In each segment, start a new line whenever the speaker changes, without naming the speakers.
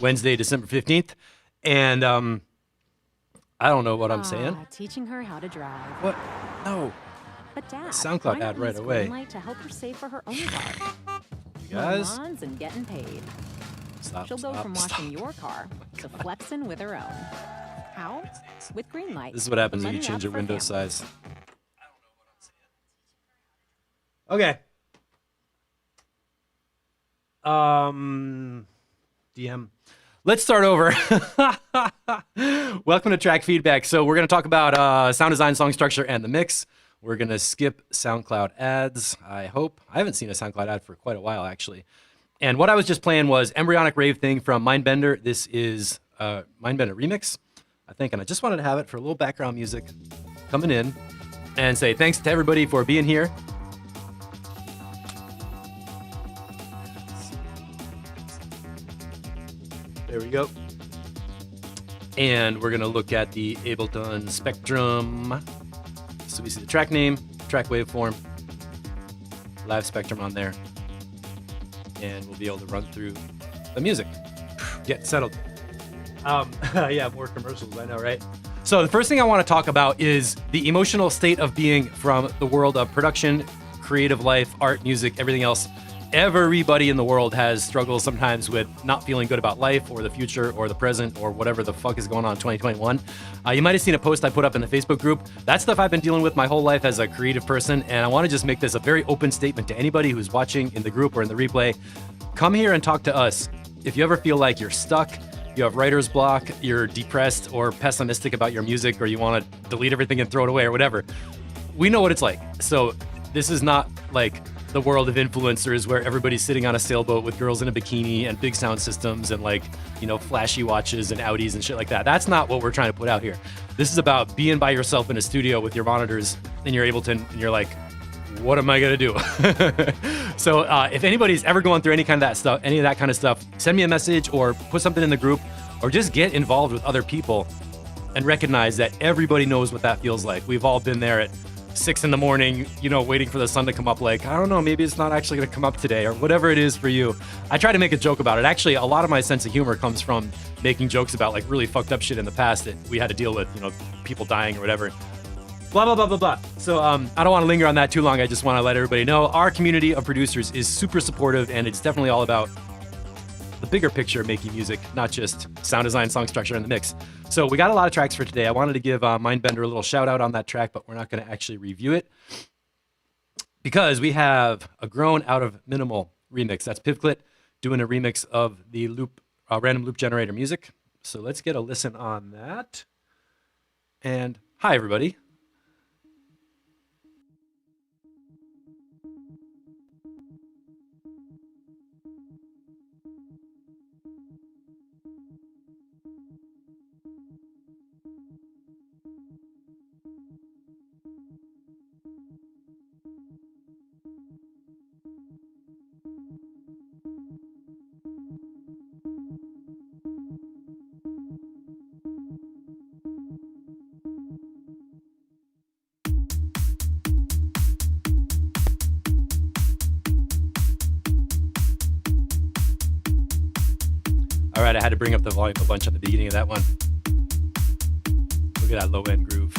Wednesday, December 15th. And I don't know what I'm saying.
Teaching her how to drive.
What? No.
But Dad,
SoundCloud ad right away.
Greenlight to help her save for her own car.
You guys?
Lawns and getting paid.
Stop,
She'll go from washing your car to flexing with her own. How? With Greenlight.
This is what happens when you change your window size. Okay. DM. Let's start over. Welcome to Track Feedback. So we're going to talk about sound design, song structure, and the mix. We're going to skip SoundCloud ads, I hope. I haven't seen a SoundCloud ad for quite a while, actually. And what I was just playing was Embryonic Rave Thing from Mindbender. This is Mindbender Remix, I think. And I just wanted to have it for a little background music coming in and say thanks to everybody for being here. There we go. And we're going to look at the Ableton Spectrum. So we see the track name, track waveform, live spectrum on there. And we'll be able to run through the music. Get settled. Yeah, more commercials, I know, right? So the first thing I want to talk about is the emotional state of being from the world of production, creative life, art, music, everything else. Everybody in the world has struggles sometimes with not feeling good about life or the future or the present or whatever the fuck is going on in 2021. You might have seen a post I put up in the Facebook group. That's stuff I've been dealing with my whole life as a creative person, and I want to just make this a very open statement to anybody who's watching in the group or in the replay. Come here and talk to us. If you ever feel like you're stuck, you have writer's block, you're depressed or pessimistic about your music, or you want to delete everything and throw it away or whatever, we know what it's like. So this is not like the world of influencers where everybody's sitting on a sailboat with girls in a bikini and big sound systems and like, you know, flashy watches and Audis and shit like that. That's not what we're trying to put out here. This is about being by yourself in a studio with your monitors and your Ableton, and you're like, what am I gonna do? So if anybody's ever going through any of that kind of stuff, send me a message or put something in the group, or just get involved with other people and recognize that everybody knows what that feels like. We've all been there at 6 a.m, you know, waiting for the sun to come up, like, I don't know, maybe it's not actually gonna come up today, or whatever it is for you. I try to make a joke about it. Actually, a lot of my sense of humor comes from making jokes about like really fucked up shit in the past that we had to deal with, you know, people dying or whatever. Blah, blah, blah, blah, blah. So I don't want to linger on that too long. I just want to let everybody know our community of producers is super supportive, and it's definitely all about the bigger picture of making music, not just sound design, song structure, and the mix. So we got a lot of tracks for today. I wanted to give Mindbender a little shout out on that track, but we're not going to actually review it because we have a Grown Out of Minimal remix. That's Pivoclit doing a remix of the random loop generator music. So let's get a listen on that. And hi, everybody. All right, I had to bring up the volume a bunch at the beginning of that one. Look at that low end groove.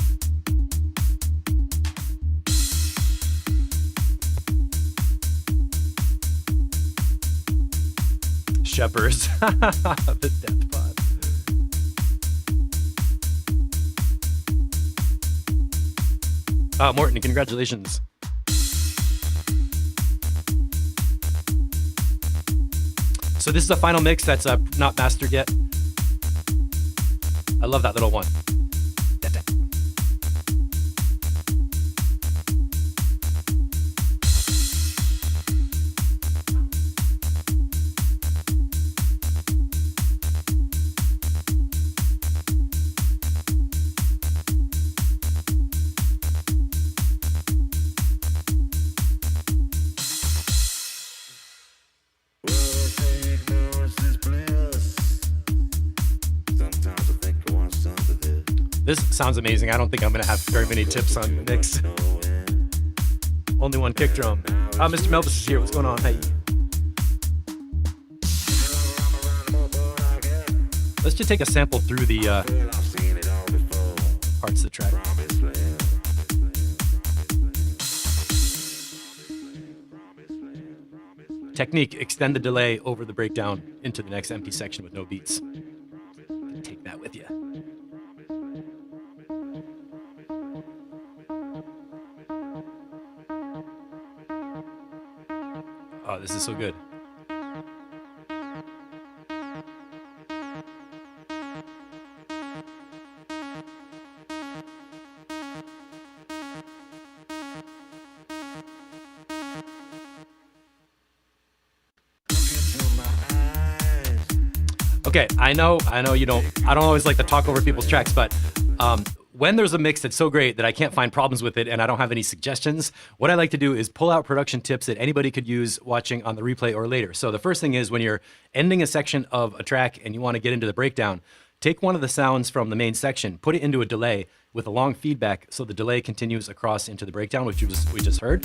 Shepherds. The death pod. Morton, congratulations. So this is a final mix that's not mastered yet. I love that little one. This sounds amazing. I don't think I'm going to have very many tips on the mix. Only one kick drum. Mr. Melvis is here. What's going on? Hey. Let's just take a sample through the parts of the track. Technique, extend the delay over the breakdown into the next empty section with no beats. Take that with you. Oh, this is so good. Okay, I know you don't, I don't always like to talk over people's tracks, but when there's a mix that's so great that I can't find problems with it and I don't have any suggestions, what I like to do is pull out production tips that anybody could use watching on the replay or later. So the first thing is when you're ending a section of a track and you want to get into the breakdown, take one of the sounds from the main section, put it into a delay with a long feedback so the delay continues across into the breakdown, which we just heard.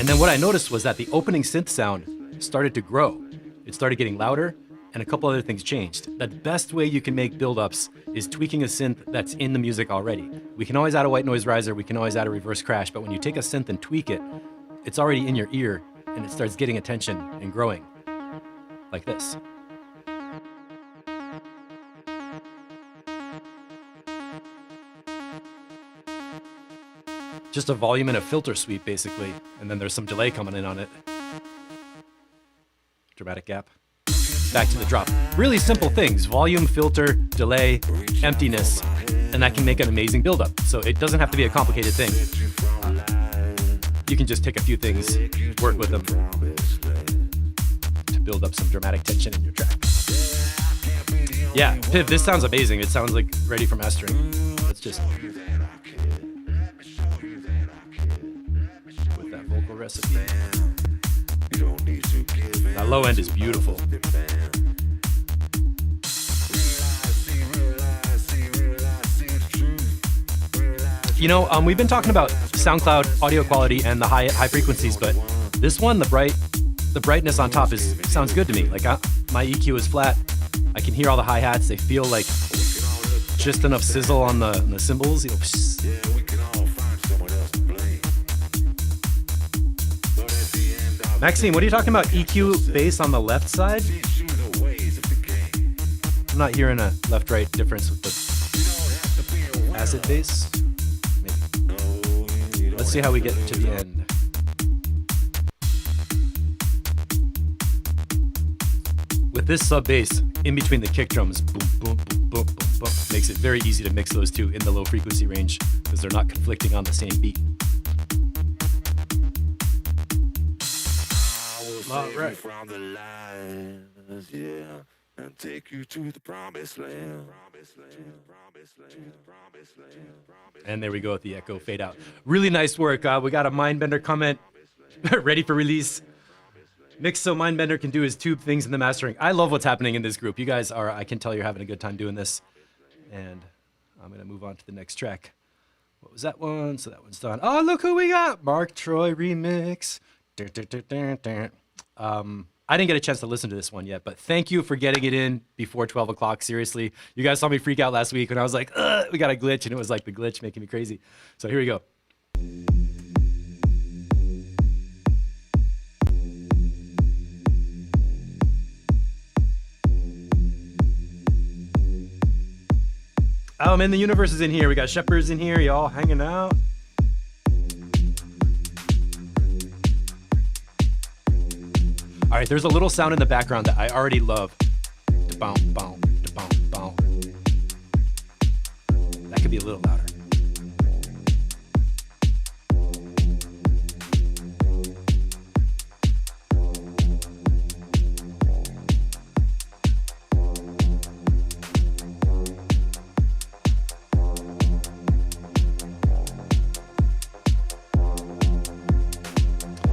And then what I noticed was that the opening synth sound started to grow. It started getting louder, and a couple other things changed. The best way you can make build-ups is tweaking a synth that's in the music already. We can always add a white noise riser, we can always add a reverse crash, but when you take a synth and tweak it, it's already in your ear, and it starts getting attention and growing, like this. Just a volume and a filter sweep, basically, and then there's some delay coming in on it. Dramatic gap. Back to the drop. Really simple things: volume, filter, delay, emptiness, and that can make an amazing buildup. So it doesn't have to be a complicated thing. You can just take a few things, work with them to build up some dramatic tension in your track. Yeah, Piv, this sounds amazing. It sounds like ready for mastering. Let's just with that vocal recipe. That low end is beautiful. You know, we've been talking about SoundCloud audio quality and the high frequencies, but this one, the brightness on top sounds good to me. Like my EQ is flat. I can hear all the hi-hats. They feel like just enough sizzle on the cymbals. You know, Maxime, what are you talking about? EQ bass on the left side? I'm not hearing a left-right difference with the acid bass. Maybe. Let's see how we get to the end. With this sub bass in between the kick drums, boom, boom, boom, boom, boom, boom, makes it very easy to mix those two in the low frequency range because they're not conflicting on the same beat. All right. From the lines, yeah, and take you to the promised land. And there we go with the echo fade out. Really nice work. We got a Mindbender comment ready for release. Mix so Mindbender can do his tube things in the mastering. I love what's happening in this group. You guys are, I can tell you're having a good time doing this. And I'm going to move on to the next track. What was that one? So that one's done. Oh, look who we got. Mark Troy remix. I didn't get a chance to listen to this one yet, but thank you for getting it in before 12 o'clock. Seriously, you guys saw me freak out last week when I was like, we got a glitch, and it was like the glitch making me crazy. So here we go. Oh man, the universe is in here. We got shepherds in here, y'all hanging out. All right, there's a little sound in the background that I already love. Da-bow, bow, da-bow, bow. That could be a little louder.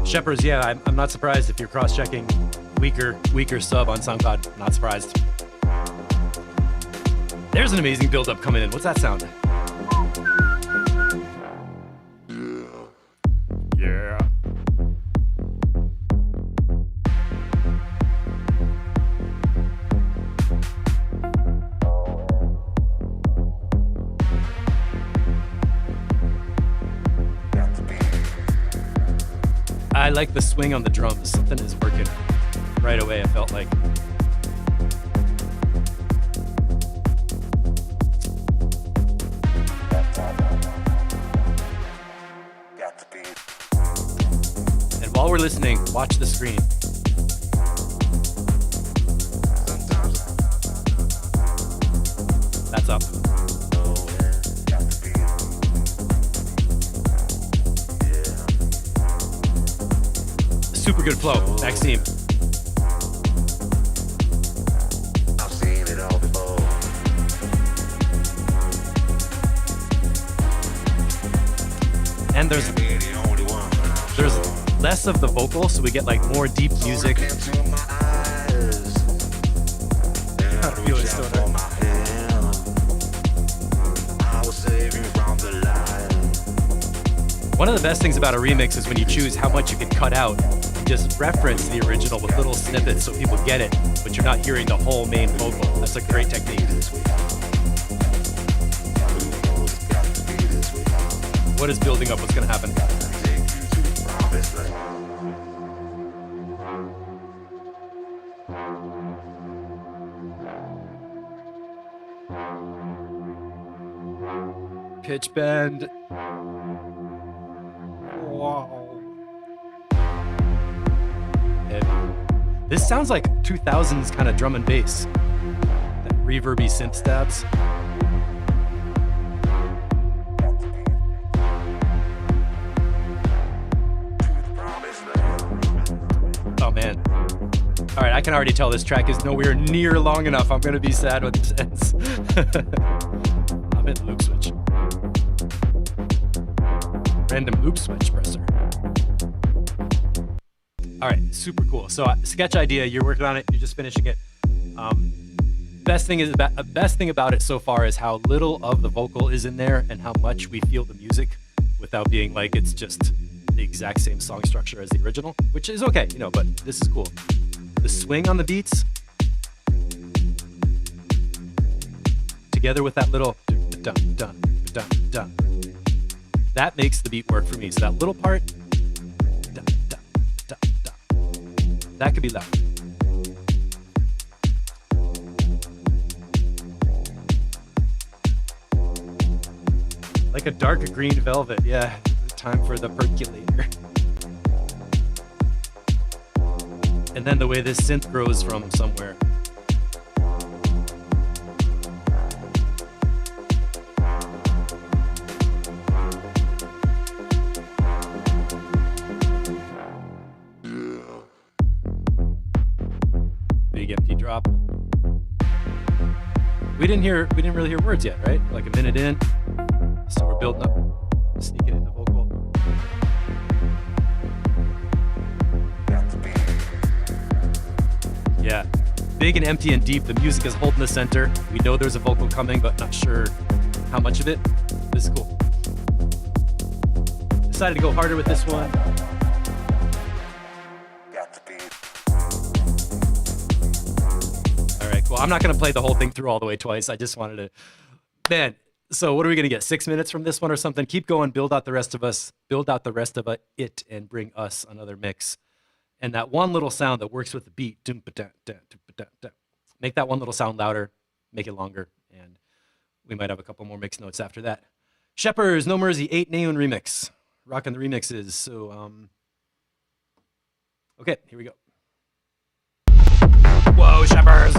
Shepherds, yeah, I'm not surprised if you're cross-checking weaker sub on SoundCloud. Not surprised. There's an amazing build-up coming in. What's that sound? Yeah. I like the swing on the drums. Something is working right away, I felt like. And while we're listening, watch the screen. That's up. Super good flow, Maxime.
I've seen it all before.
And there's less of the vocal, so we get like more deep music. I feel it so nice. One of the best things about a remix is when you choose how much you can cut out. You just reference the original with little snippets so people get it, but you're not hearing the whole main vocal. That's a great technique. What is building up? What's going to happen? Pitch bend. Wow. This sounds like 2000s kind of drum and bass. That reverby synth stabs. Oh man. All right, I can already tell this track is nowhere near long enough. I'm gonna be sad when this ends. I'm in loop switch. Random loop switch presser. All right, super cool. So sketch idea, you're working on it, you're just finishing it. Best thing about it so far is how little of the vocal is in there and how much we feel the music without being like it's just the exact same song structure as the original, which is okay, you know, but this is cool. The swing on the beats, together with that little dun dun dun dun, that makes the beat work for me. So that little part, dun, dun, dun, dun, that could be loud. Like a dark green velvet, yeah. Time for the percolator. And then the way this synth grows from somewhere. Big empty drop. We didn't really hear words yet, right? Like a minute in. So we're building up, sneaking in the vocal. Yeah, big and empty and deep. The music is holding the center. We know there's a vocal coming, but not sure how much of it. This is cool. Decided to go harder with this one. All right, cool. I'm not gonna play the whole thing through all the way twice. I just wanted to, man. So what are we gonna get? 6 minutes from this one or something? Keep going. Build out the rest of it, and bring us another mix. And that one little sound that works with the beat, make that one little sound louder, make it longer, and we might have a couple more mix notes after that. shepherdsnomersey 8 Neon remix, rocking the remixes. So okay, here we go. Whoa, Shepherds!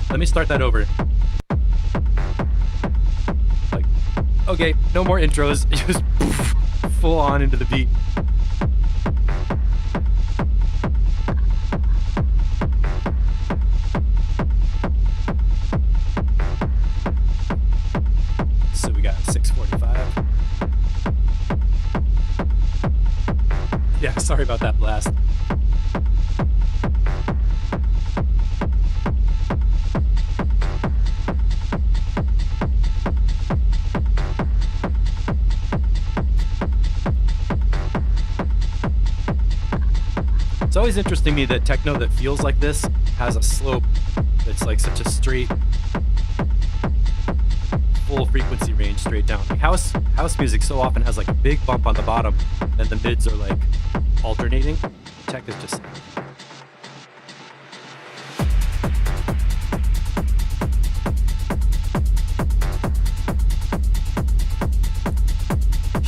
Let me start that over. Like, okay, no more intros. Just full on into the beat. So we got 6:45. Yeah, sorry about that blast. It's always interesting to me that techno that feels like this has a slope that's like such a straight, full frequency range straight down. Like house music so often has like a big bump on the bottom, then the mids are like alternating. Tech is just.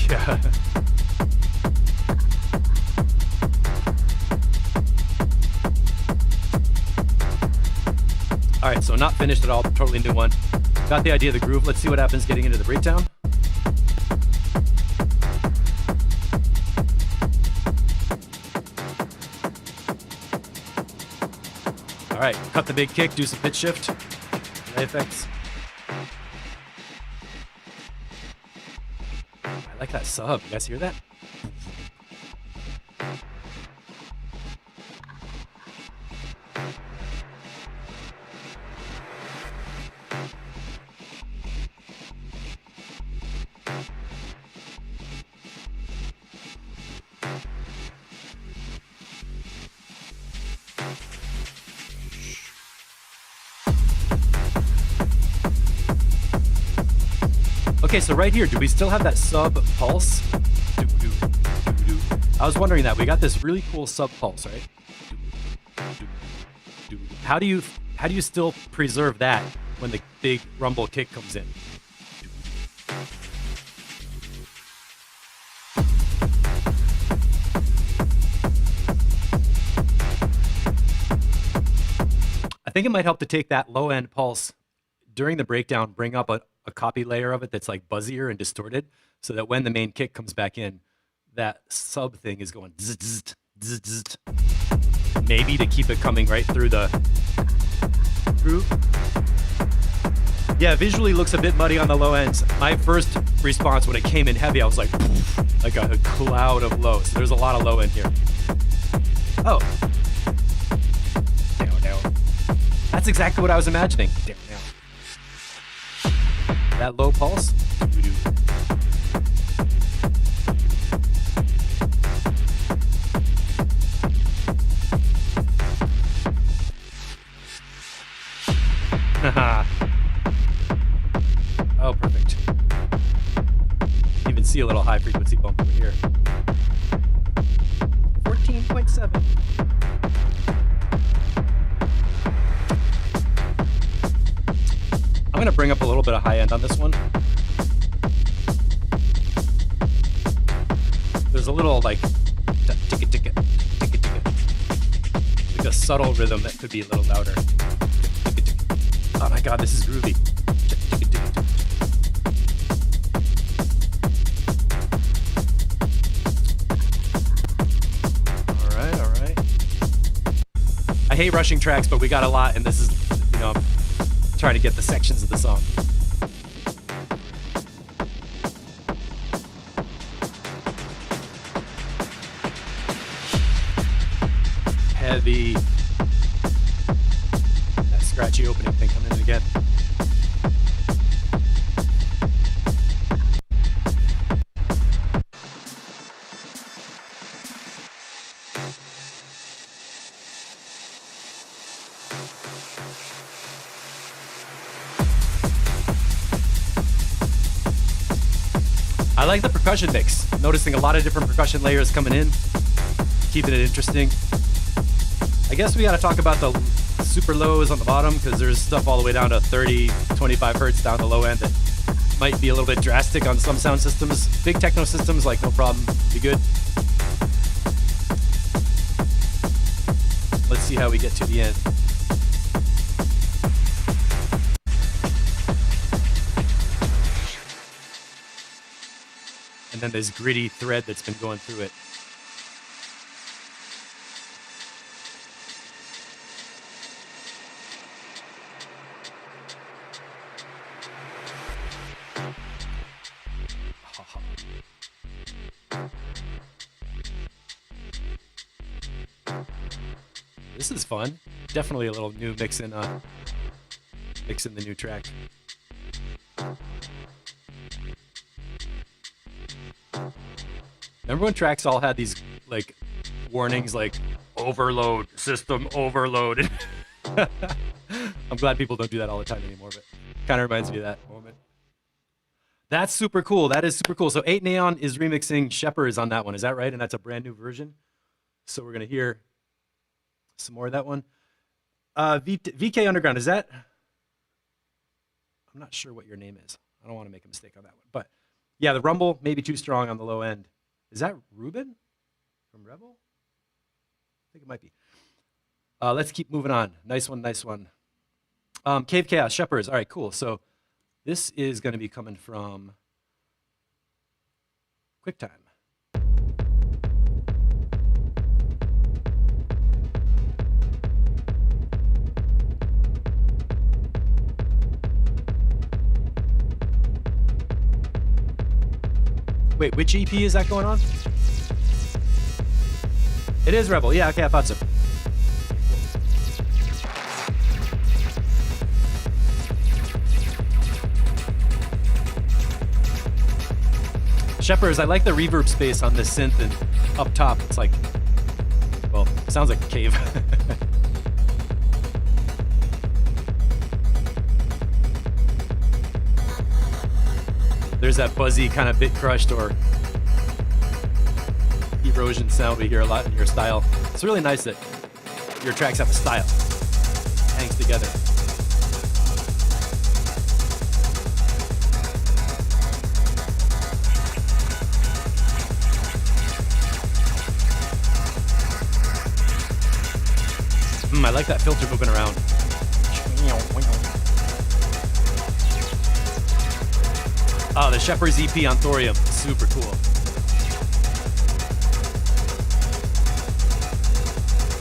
Yeah. All right, so not finished at all, totally new one. Got the idea of the groove. Let's see what happens getting into the breakdown. All right, cut the big kick, do some pitch shift, delay effects. I like that sub. You guys hear that? Okay, so right here, do we still have that sub pulse? I was wondering that. We got this really cool sub pulse, right? How do you still preserve that when the big rumble kick comes in? I think it might help to take that low end pulse during the breakdown, bring up a copy layer of it that's like buzzier and distorted, so that when the main kick comes back in, that sub thing is going zzz, zzz, zzz, zzz. Maybe to keep it coming right through the groove. Yeah, visually looks a bit muddy on the low ends. My first response when it came in heavy, I was like a cloud of low. So there's a lot of low in here. Oh. Down, down. That's exactly what I was imagining. Down, down. That low pulse. Oh, perfect. You even see a little high frequency bump over here. 14.7. I'm going to bring up a little bit of high end on this one. There's a little like tick tick like a subtle rhythm that could be a little louder. Oh my god, this is groovy. All right. I hate rushing tracks, but we got a lot, and this is, I'm trying to get the sections of the song. Heavy. That scratchy opening thing coming in again. I like the percussion mix. Noticing a lot of different percussion layers coming in, keeping it interesting. I guess we got to talk about the super lows on the bottom, because there's stuff all the way down to 30, 25 hertz down the low end that might be a little bit drastic on some sound systems. Big techno systems, like no problem, be good. Let's see how we get to the end. And then this gritty thread that's been going through it. This is fun. Definitely a little new mix in the new track. Remember when tracks all had these like warnings like, overload, system overload. I'm glad people don't do that all the time anymore, but kind of reminds me of that moment. That's super cool. That is super cool. So 8 Neon is remixing Shepherds on that one. Is that right? And that's a brand new version. So we're going to hear some more of that one. VK Underground, is that? I'm not sure what your name is. I don't want to make a mistake on that one. But yeah, the rumble may be too strong on the low end. Is that Ruben from Rebel? I think it might be. Let's keep moving on. Nice one, nice one. Cave Chaos, Shepherds. All right, cool. So this is going to be coming from QuickTime. Wait, which EP is that going on? It is Rebel. Yeah, okay, I thought so. Shepherds, I like the reverb space on this synth, and up top, it's like, well, it sounds like a cave. There's that buzzy kind of bit crushed or erosion sound we hear a lot in your style. It's really nice that your tracks have a style. It hangs together. I like that filter moving around. Oh, the Shepherds EP on Thorium. Super cool.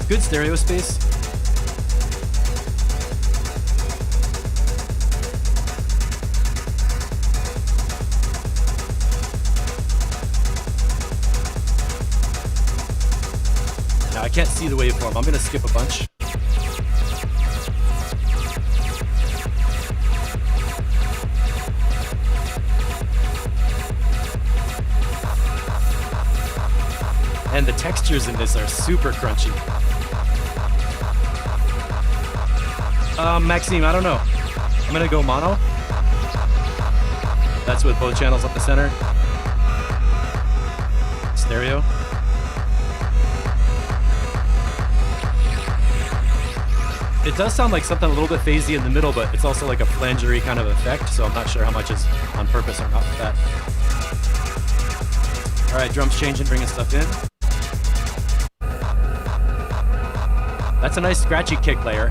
Good stereo space. Now I can't see the waveform. I'm going to skip a bunch. And the textures in this are super crunchy. Maxime, I don't know. I'm gonna go mono. That's with both channels up the center. Stereo. It does sound like something a little bit phasey in the middle, but it's also like a flangery kind of effect, so I'm not sure how much is on purpose or not with that. All right, drums changing, bringing stuff in. That's a nice scratchy kick layer.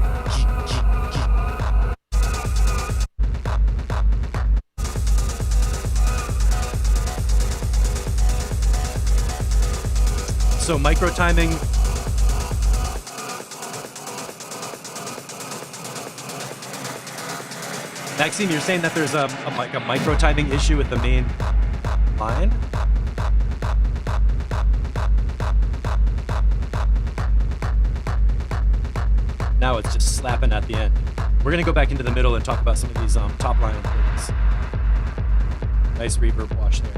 So micro timing. Maxime, you're saying that there's a micro timing issue with the main line? Now it's just slapping at the end. We're gonna go back into the middle and talk about some of these top line things. Nice reverb wash there.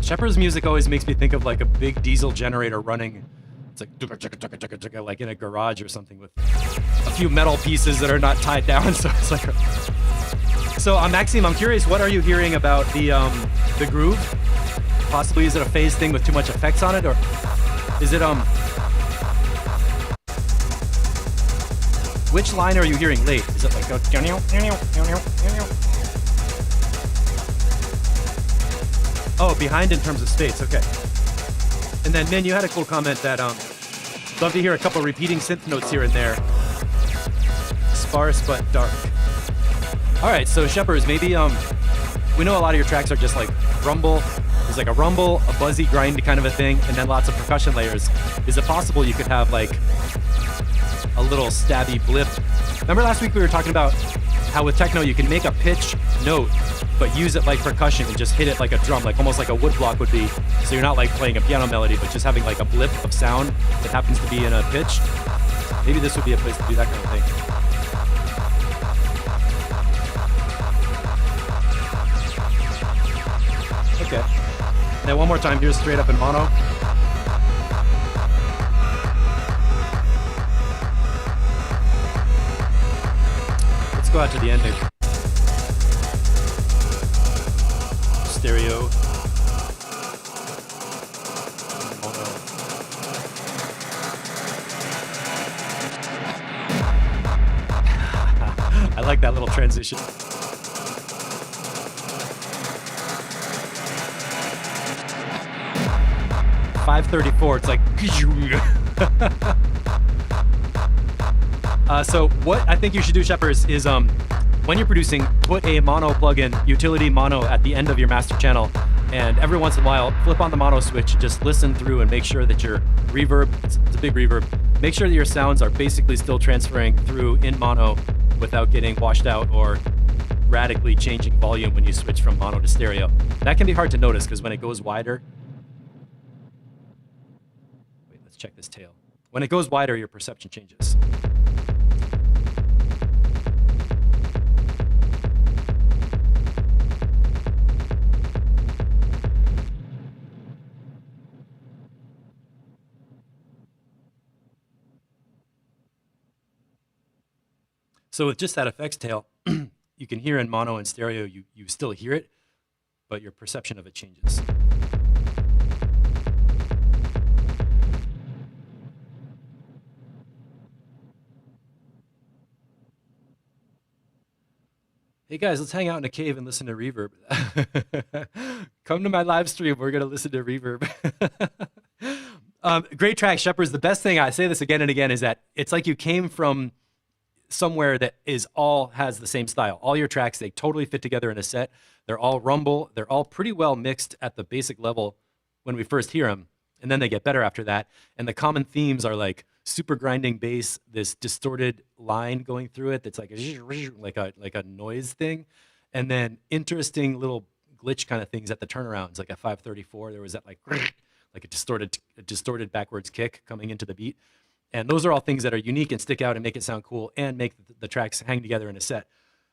Shepherds music always makes me think of like a big diesel generator running. It's like in a garage or something with a few metal pieces that are not tied down. So it's like. So Maxime, I'm curious, what are you hearing about the groove? Possibly is it a phase thing with too much effects on it, or is it which line are you hearing late? Is it like a oh, behind in terms of space, okay. And then Min, you had a cool comment that love to hear a couple repeating synth notes here and there. Sparse but dark. All right, so Shepherds, maybe we know a lot of your tracks are just like rumble. There's like a rumble, a buzzy grind kind of a thing, and then lots of percussion layers. Is it possible you could have like a little stabby blip? Remember last week we were talking about how with techno you can make a pitch note, but use it like percussion and just hit it like a drum, like almost like a wood block would be. So you're not like playing a piano melody, but just having like a blip of sound that happens to be in a pitch. Maybe this would be a place to do that kind of thing. Then one more time, here's straight up in mono. Let's go out to the ending. Stereo. Mono. I like that little transition. .534, it's like so what I think you should do, Shepherds, is when you're producing, put a mono plugin, utility mono, at the end of your master channel, and every once in a while flip on the mono switch, just listen through and make sure that your reverb, it's a big reverb, make sure that your sounds are basically still transferring through in mono without getting washed out or radically changing volume when you switch from mono to stereo. That can be hard to notice because when it goes wider, check this tail. When it goes wider, your perception changes. So with just that effects tail, you can hear in mono and stereo, you still hear it, but your perception of it changes. Hey guys, let's hang out in a cave and listen to reverb. Come to my live stream, we're gonna listen to reverb. Great track, Shepherds. The best thing, I say this again and again, is that it's like you came from somewhere that has the same style. All your tracks, they totally fit together in a set. They're all rumble. They're all pretty well mixed at the basic level when we first hear them, and then they get better after that. And the common themes are like super grinding bass, this distorted line going through it that's like a noise thing, and then interesting little glitch kind of things at the turnarounds, like at 534 there was that like a distorted backwards kick coming into the beat, and those are all things that are unique and stick out and make it sound cool and make the tracks hang together in a set.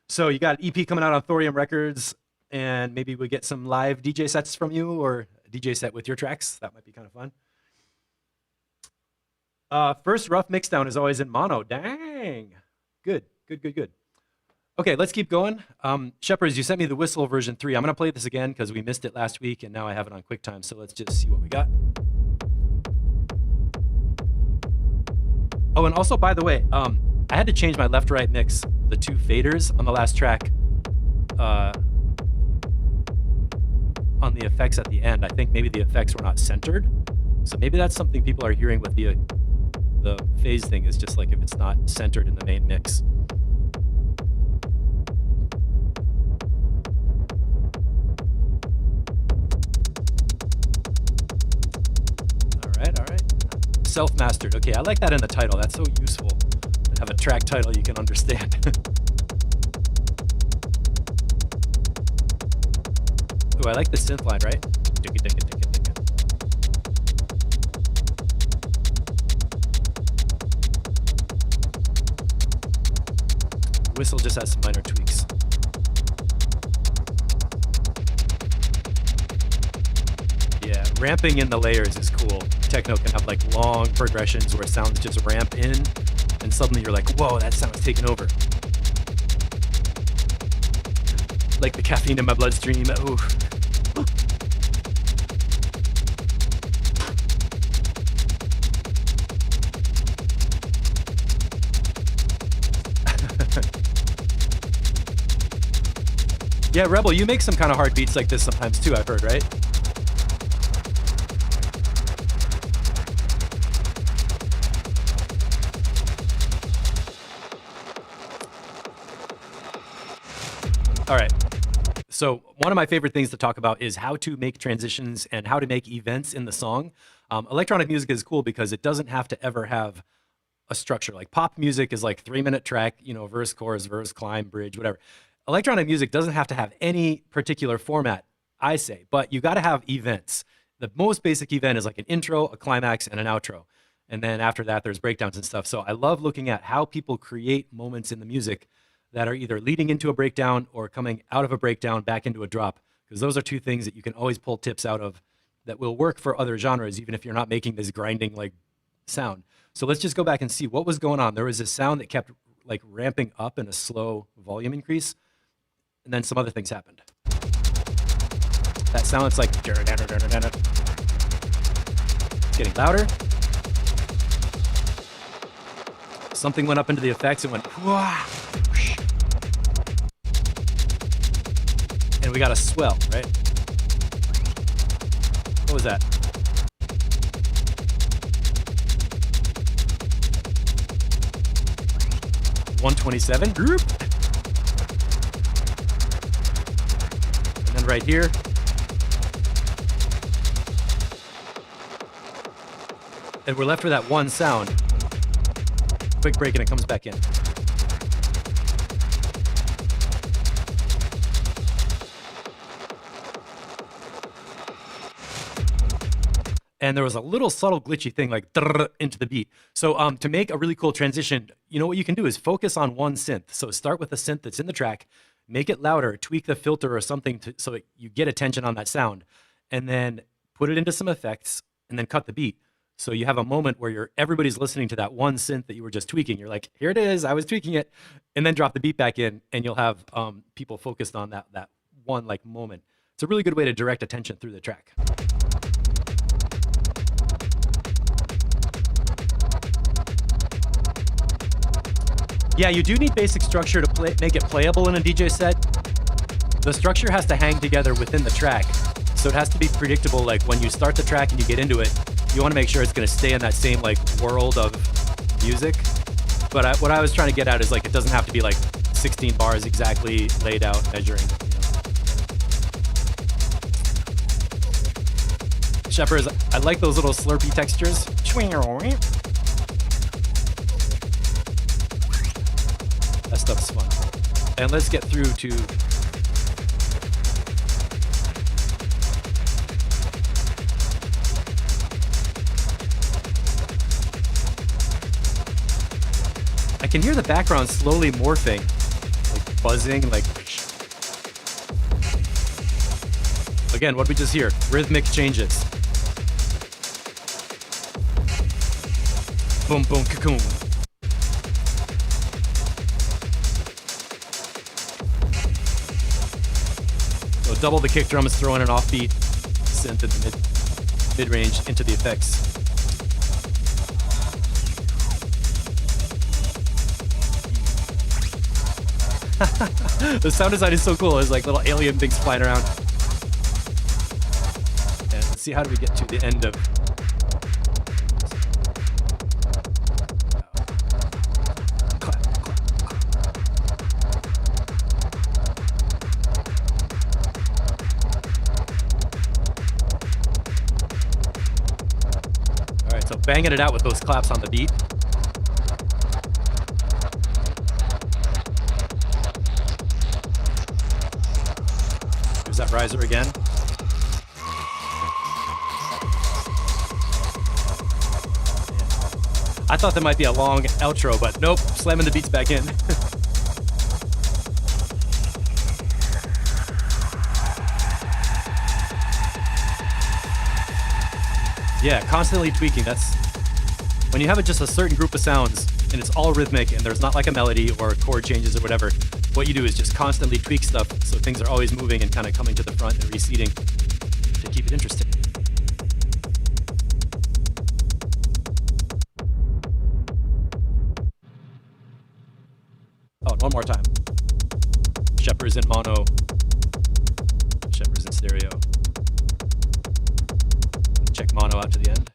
So you got an EP coming out on Thorium Records, and maybe we get some live DJ sets from you, or a DJ set with your tracks. That might be kind of fun. First rough mixdown is always in mono. Dang. Good. Okay, let's keep going. Shepherds, you sent me the whistle version 3. I'm going to play this again because we missed it last week, and now I have it on QuickTime. So let's just see what we got. Oh, and also, by the way, I had to change my left-right mix, the 2 faders on the last track, on the effects at the end. I think maybe the effects were not centered. So maybe that's something people are hearing with the phase thing, is just like if it's not centered in the main mix. All right. Self-mastered. Okay, I like that in the title. That's so useful. To have a track title you can understand. Oh, I like the synth line, right? Whistle just has some minor tweaks. Yeah, ramping in the layers is cool. Techno can have like long progressions where sounds just ramp in, and suddenly you're like, whoa, that sound's taken over. Like the caffeine in my bloodstream. Ooh. Yeah, Rebel, you make some kind of hard beats like this sometimes too, I've heard, right? All right. So one of my favorite things to talk about is how to make transitions and how to make events in the song. Electronic music is cool because it doesn't have to ever have a structure. Like pop music is like 3-minute track, verse, chorus, verse, climb, bridge, whatever. Electronic music doesn't have to have any particular format, I say, but you got to have events. The most basic event is like an intro, a climax, and an outro. And then after that, there's breakdowns and stuff. So I love looking at how people create moments in the music that are either leading into a breakdown or coming out of a breakdown back into a drop, because those are 2 things that you can always pull tips out of that will work for other genres, even if you're not making this grinding like sound. So let's just go back and see what was going on. There was this sound that kept like ramping up in a slow volume increase, and then some other things happened. That sound, it's like it's getting louder. Something went up into the effects and went whoosh. And we got a swell, right? What was that? $127 group. And then right here. And we're left with that one sound. Quick break and it comes back in. And there was a little subtle glitchy thing like into the beat. So to make a really cool transition, you know what you can do is focus on one synth. So start with a synth that's in the track, make it louder, tweak the filter or something so that you get attention on that sound, and then put it into some effects and then cut the beat. So you have a moment where everybody's listening to that one synth that you were just tweaking. You're like, here it is, I was tweaking it, and then drop the beat back in, and you'll have people focused on that one like moment. It's a really good way to direct attention through the track. Yeah, you do need basic structure to make it playable in a DJ set. The structure has to hang together within the track, so it has to be predictable. Like when you start the track and you get into it, you want to make sure it's going to stay in that same like world of music. But what I was trying to get at is like it doesn't have to be like 16 bars exactly laid out measuring. Shepherds, I like those little slurpy textures. That stuff's fun. And let's get through to I can hear the background slowly morphing, like buzzing, like. Again, what we just hear? Rhythmic changes. Boom, boom, cocoon. So double the kick drum is throwing an offbeat synth in the mid-range into the effects. The sound design is so cool. There's like little alien things flying around. And let's see, how do we get to the end of... All right, so banging it out with those claps on the beat. That riser again. I thought there might be a long outro, but nope, slamming the beats back in. Yeah, constantly tweaking. That's when you have just a certain group of sounds and it's all rhythmic and there's not like a melody or chord changes or whatever. What you do is just constantly tweak stuff so things are always moving and kind of coming to the front and receding to keep it interesting. Oh, and one more time. Shepherds in mono, Shepherds in stereo. Check mono out to the end.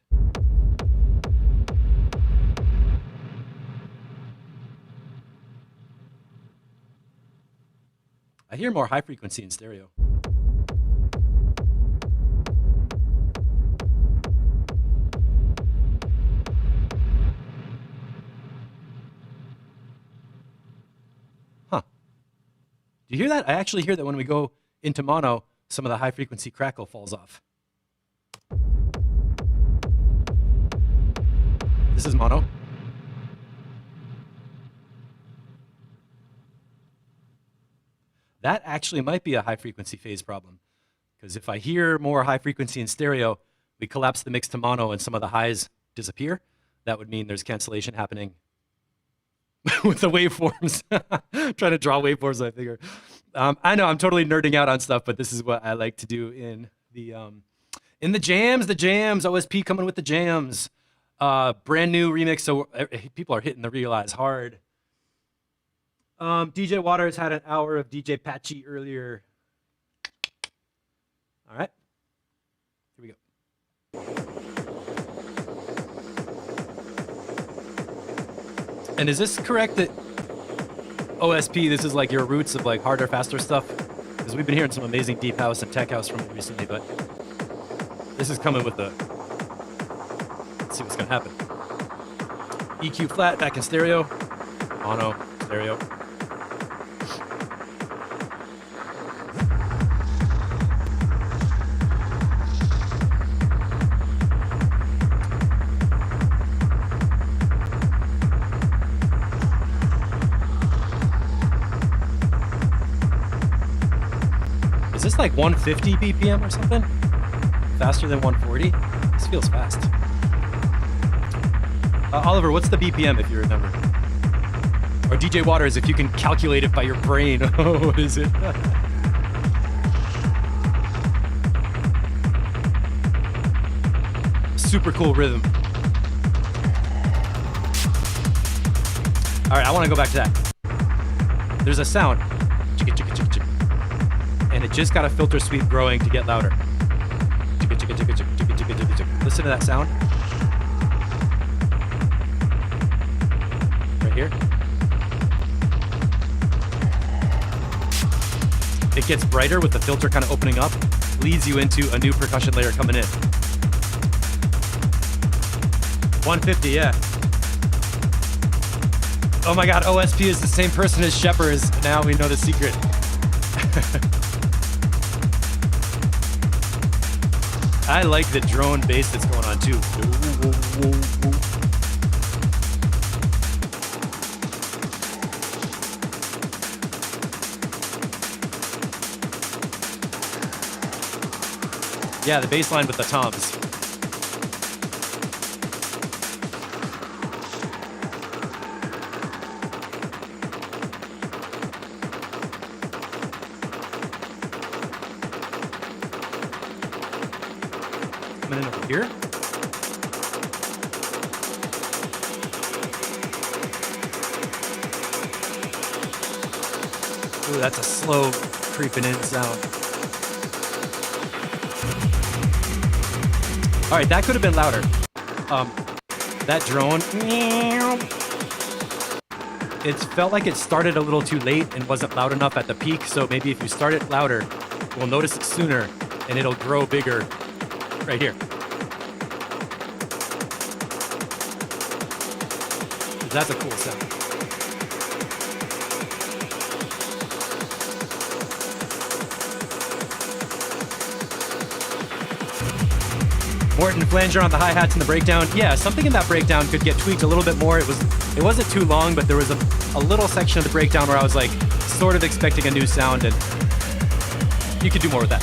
I hear more high frequency in stereo. Huh. Do you hear that? I actually hear that when we go into mono, some of the high frequency crackle falls off. This is mono. That actually might be a high frequency phase problem. Because if I hear more high frequency in stereo, we collapse the mix to mono and some of the highs disappear. That would mean there's cancellation happening with the waveforms. Trying to draw waveforms, I figure. I know I'm totally nerding out on stuff, but this is what I like to do in the jams. The jams, OSP coming with the jams. Brand new remix, so people are hitting the Realize hard. DJ Waters had an hour of DJ Patchy earlier. All right, here we go. And is this correct that OSP, this is like your roots of like harder, faster stuff? Because we've been hearing some amazing deep house and tech house from it recently, but this is coming with the, let's see what's gonna happen. EQ flat, back in stereo, mono, stereo. Is this like 150 BPM or something? Faster than 140? This feels fast. Oliver, what's the BPM if you remember? Or DJ Waters, if you can calculate it by your brain. What is it? Super cool rhythm. All right, I want to go back to that. There's a sound. Chicka, chicka, chicka, chicka. And it just got a filter sweep growing to get louder. Chicka, chicka, chicka, chicka, chicka, chicka, chicka, chicka. Listen to that sound. Right here. It gets brighter with the filter kind of opening up, leads you into a new percussion layer coming in. 150, yeah. Oh my God, OSP is the same person as Shepherds. Now we know the secret. I like the drone bass that's going on too. Yeah, the bass line with the toms. Coming in over here. Ooh, that's a slow creeping in sound. All right, that could have been louder. That drone, it felt like it started a little too late and wasn't loud enough at the peak. So maybe if you start it louder, we'll notice it sooner and it'll grow bigger right here. That's a cool sound. Morton flanger on the hi-hats and the breakdown. Yeah, something in that breakdown could get tweaked a little bit more. It wasn't too long, but there was a little section of the breakdown where I was like sort of expecting a new sound, and you could do more with that.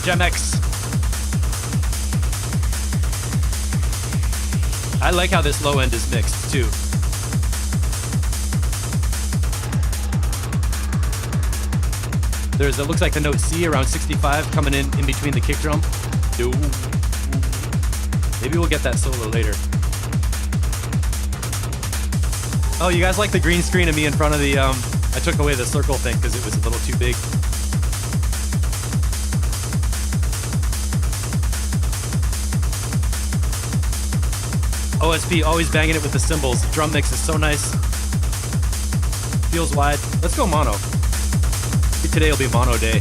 GemX. I like how this low end is mixed too. It looks like the note C around 65 coming in between the kick drum. Maybe we'll get that solo later. Oh, you guys like the green screen of me in front of the, I took away the circle thing because it was a little too big. OSP always banging it with the cymbals. The drum mix is so nice. Feels wide. Let's go mono. Today will be mono day.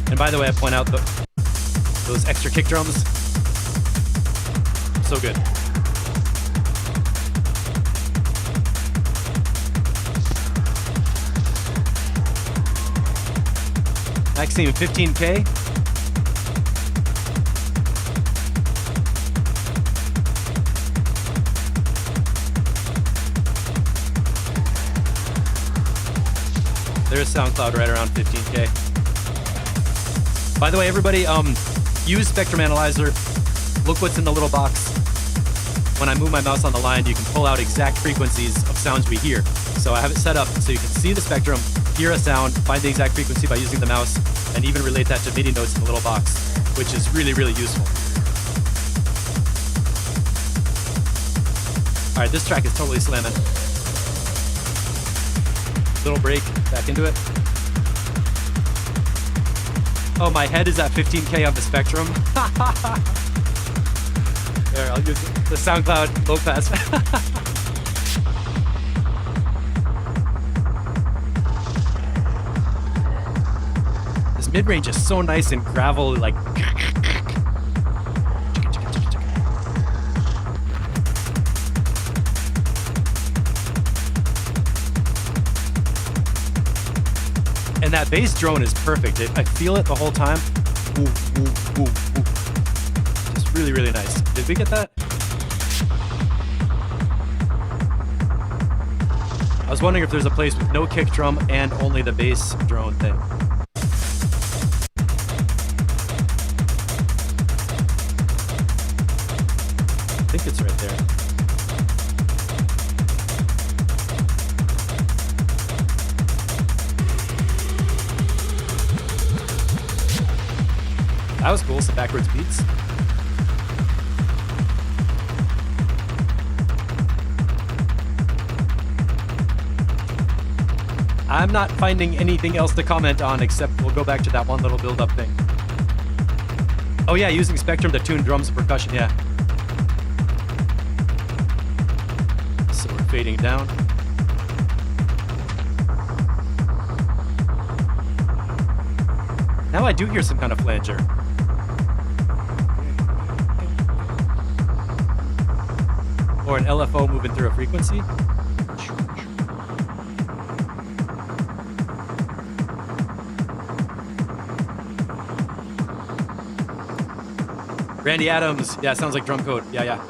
And by the way, I point out those extra kick drums. So good. Maxime 15K. There's SoundCloud right around 15K. By the way, everybody, use Spectrum Analyzer. Look what's in the little box. When I move my mouse on the line, you can pull out exact frequencies of sounds we hear. So I have it set up so you can see the spectrum, hear a sound, find the exact frequency by using the mouse, and even relate that to MIDI notes in the little box, which is really, really useful. All right, this track is totally slamming. Little break, back into it. Oh, my head is at 15K on the spectrum. There, I'll use the SoundCloud low pass. This mid-range is so nice and gravelly, like. And that bass drone is perfect. I feel it the whole time. Ooh, ooh, ooh, ooh. Just really, really nice. Did we get that? I was wondering if there's a place with no kick drum and only the bass drone thing. I think it's right there. That was cool, some backwards beats. I'm not finding anything else to comment on except we'll go back to that one little build-up thing. Oh yeah, using Spectrum to tune drums and percussion, yeah. So we're fading down. Now I do hear some kind of flanger. Or an LFO moving through a frequency. Randy Adams, yeah, sounds like drum code. Yeah, yeah.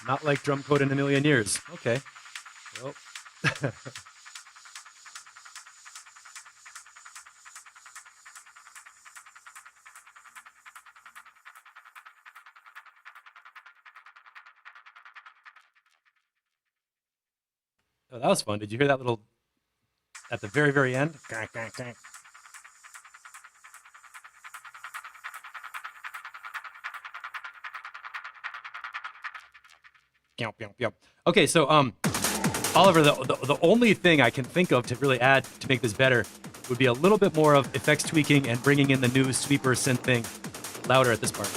Not like drum code in a million years. Okay. Well. Oh, that was fun. Did you hear that little at the very, very end? Okay, so Oliver, the only thing I can think of to really add to make this better would be a little bit more of effects tweaking and bringing in the new sweeper synth thing louder at this part.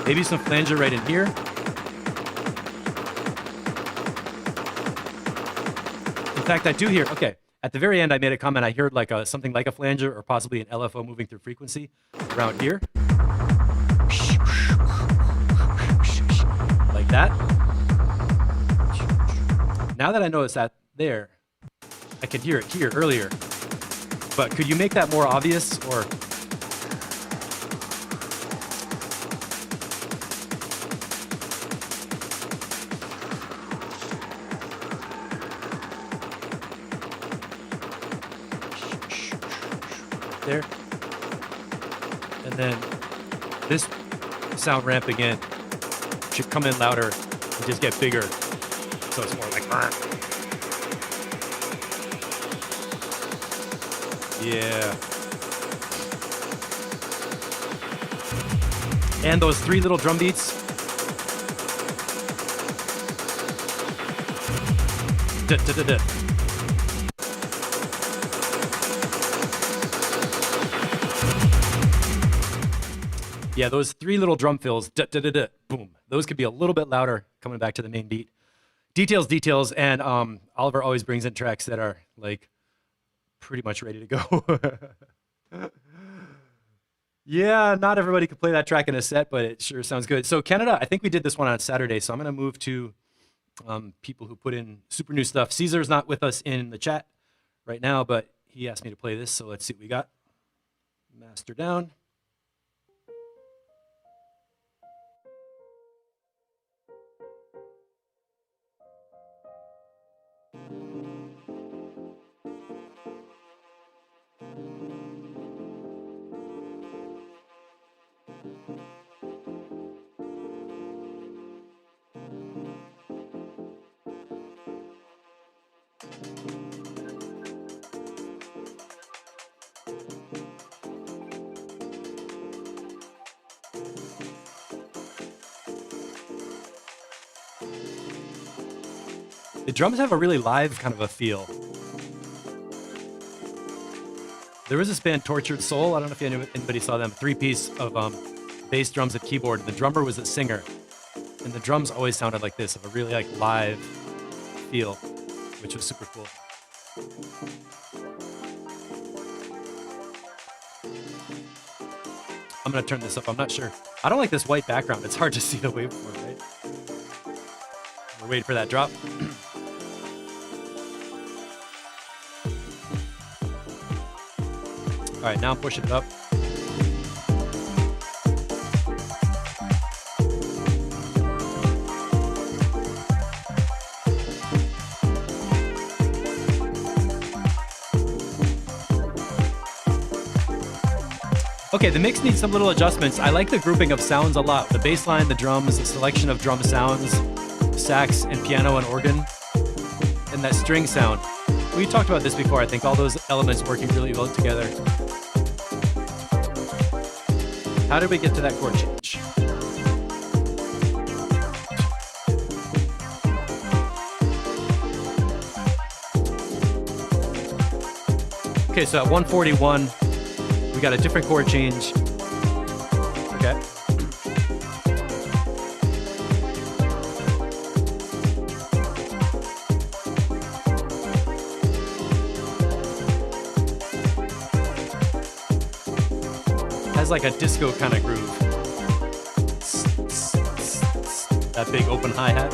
Maybe some flanger right in here. In fact, I do hear, okay, at the very end I made a comment, I heard like something like a flanger or possibly an LFO moving through frequency around here. Like that. Now that I know it's at there, I could hear it here earlier. But could you make that more obvious or? There. And then this sound ramp again should come in louder and just get bigger. So it's more like, yeah. And those three little drum beats. Da, da, da, da. Yeah, those three little drum fills, da, da, da, da, boom. Those could be a little bit louder coming back to the main beat. Details, and Oliver always brings in tracks that are like pretty much ready to go. Yeah, not everybody could play that track in a set, but it sure sounds good. So Canada, I think we did this one on Saturday, so I'm gonna move to people who put in super new stuff. Caesar's not with us in the chat right now, but he asked me to play this, so let's see what we got. Master down. The drums have a really live kind of a feel. There was this band, Tortured Soul. I don't know if anybody saw them. 3-piece of bass, drums, and keyboard. The drummer was a singer, and the drums always sounded like this, of a really like live feel, which was super cool. I'm gonna turn this up. I'm not sure. I don't like this white background. It's hard to see the waveform, right? We're waiting for that drop. All right, now I'm pushing it up. Okay, the mix needs some little adjustments. I like the grouping of sounds a lot. The bass line, the drums, the selection of drum sounds, sax and piano and organ, and that string sound. We talked about this before, I think, all those elements working really well together. How did we get to that chord change? Okay, so at 141, we got a different chord change. Okay. Has like a disco kind of groove. That big open hi-hat.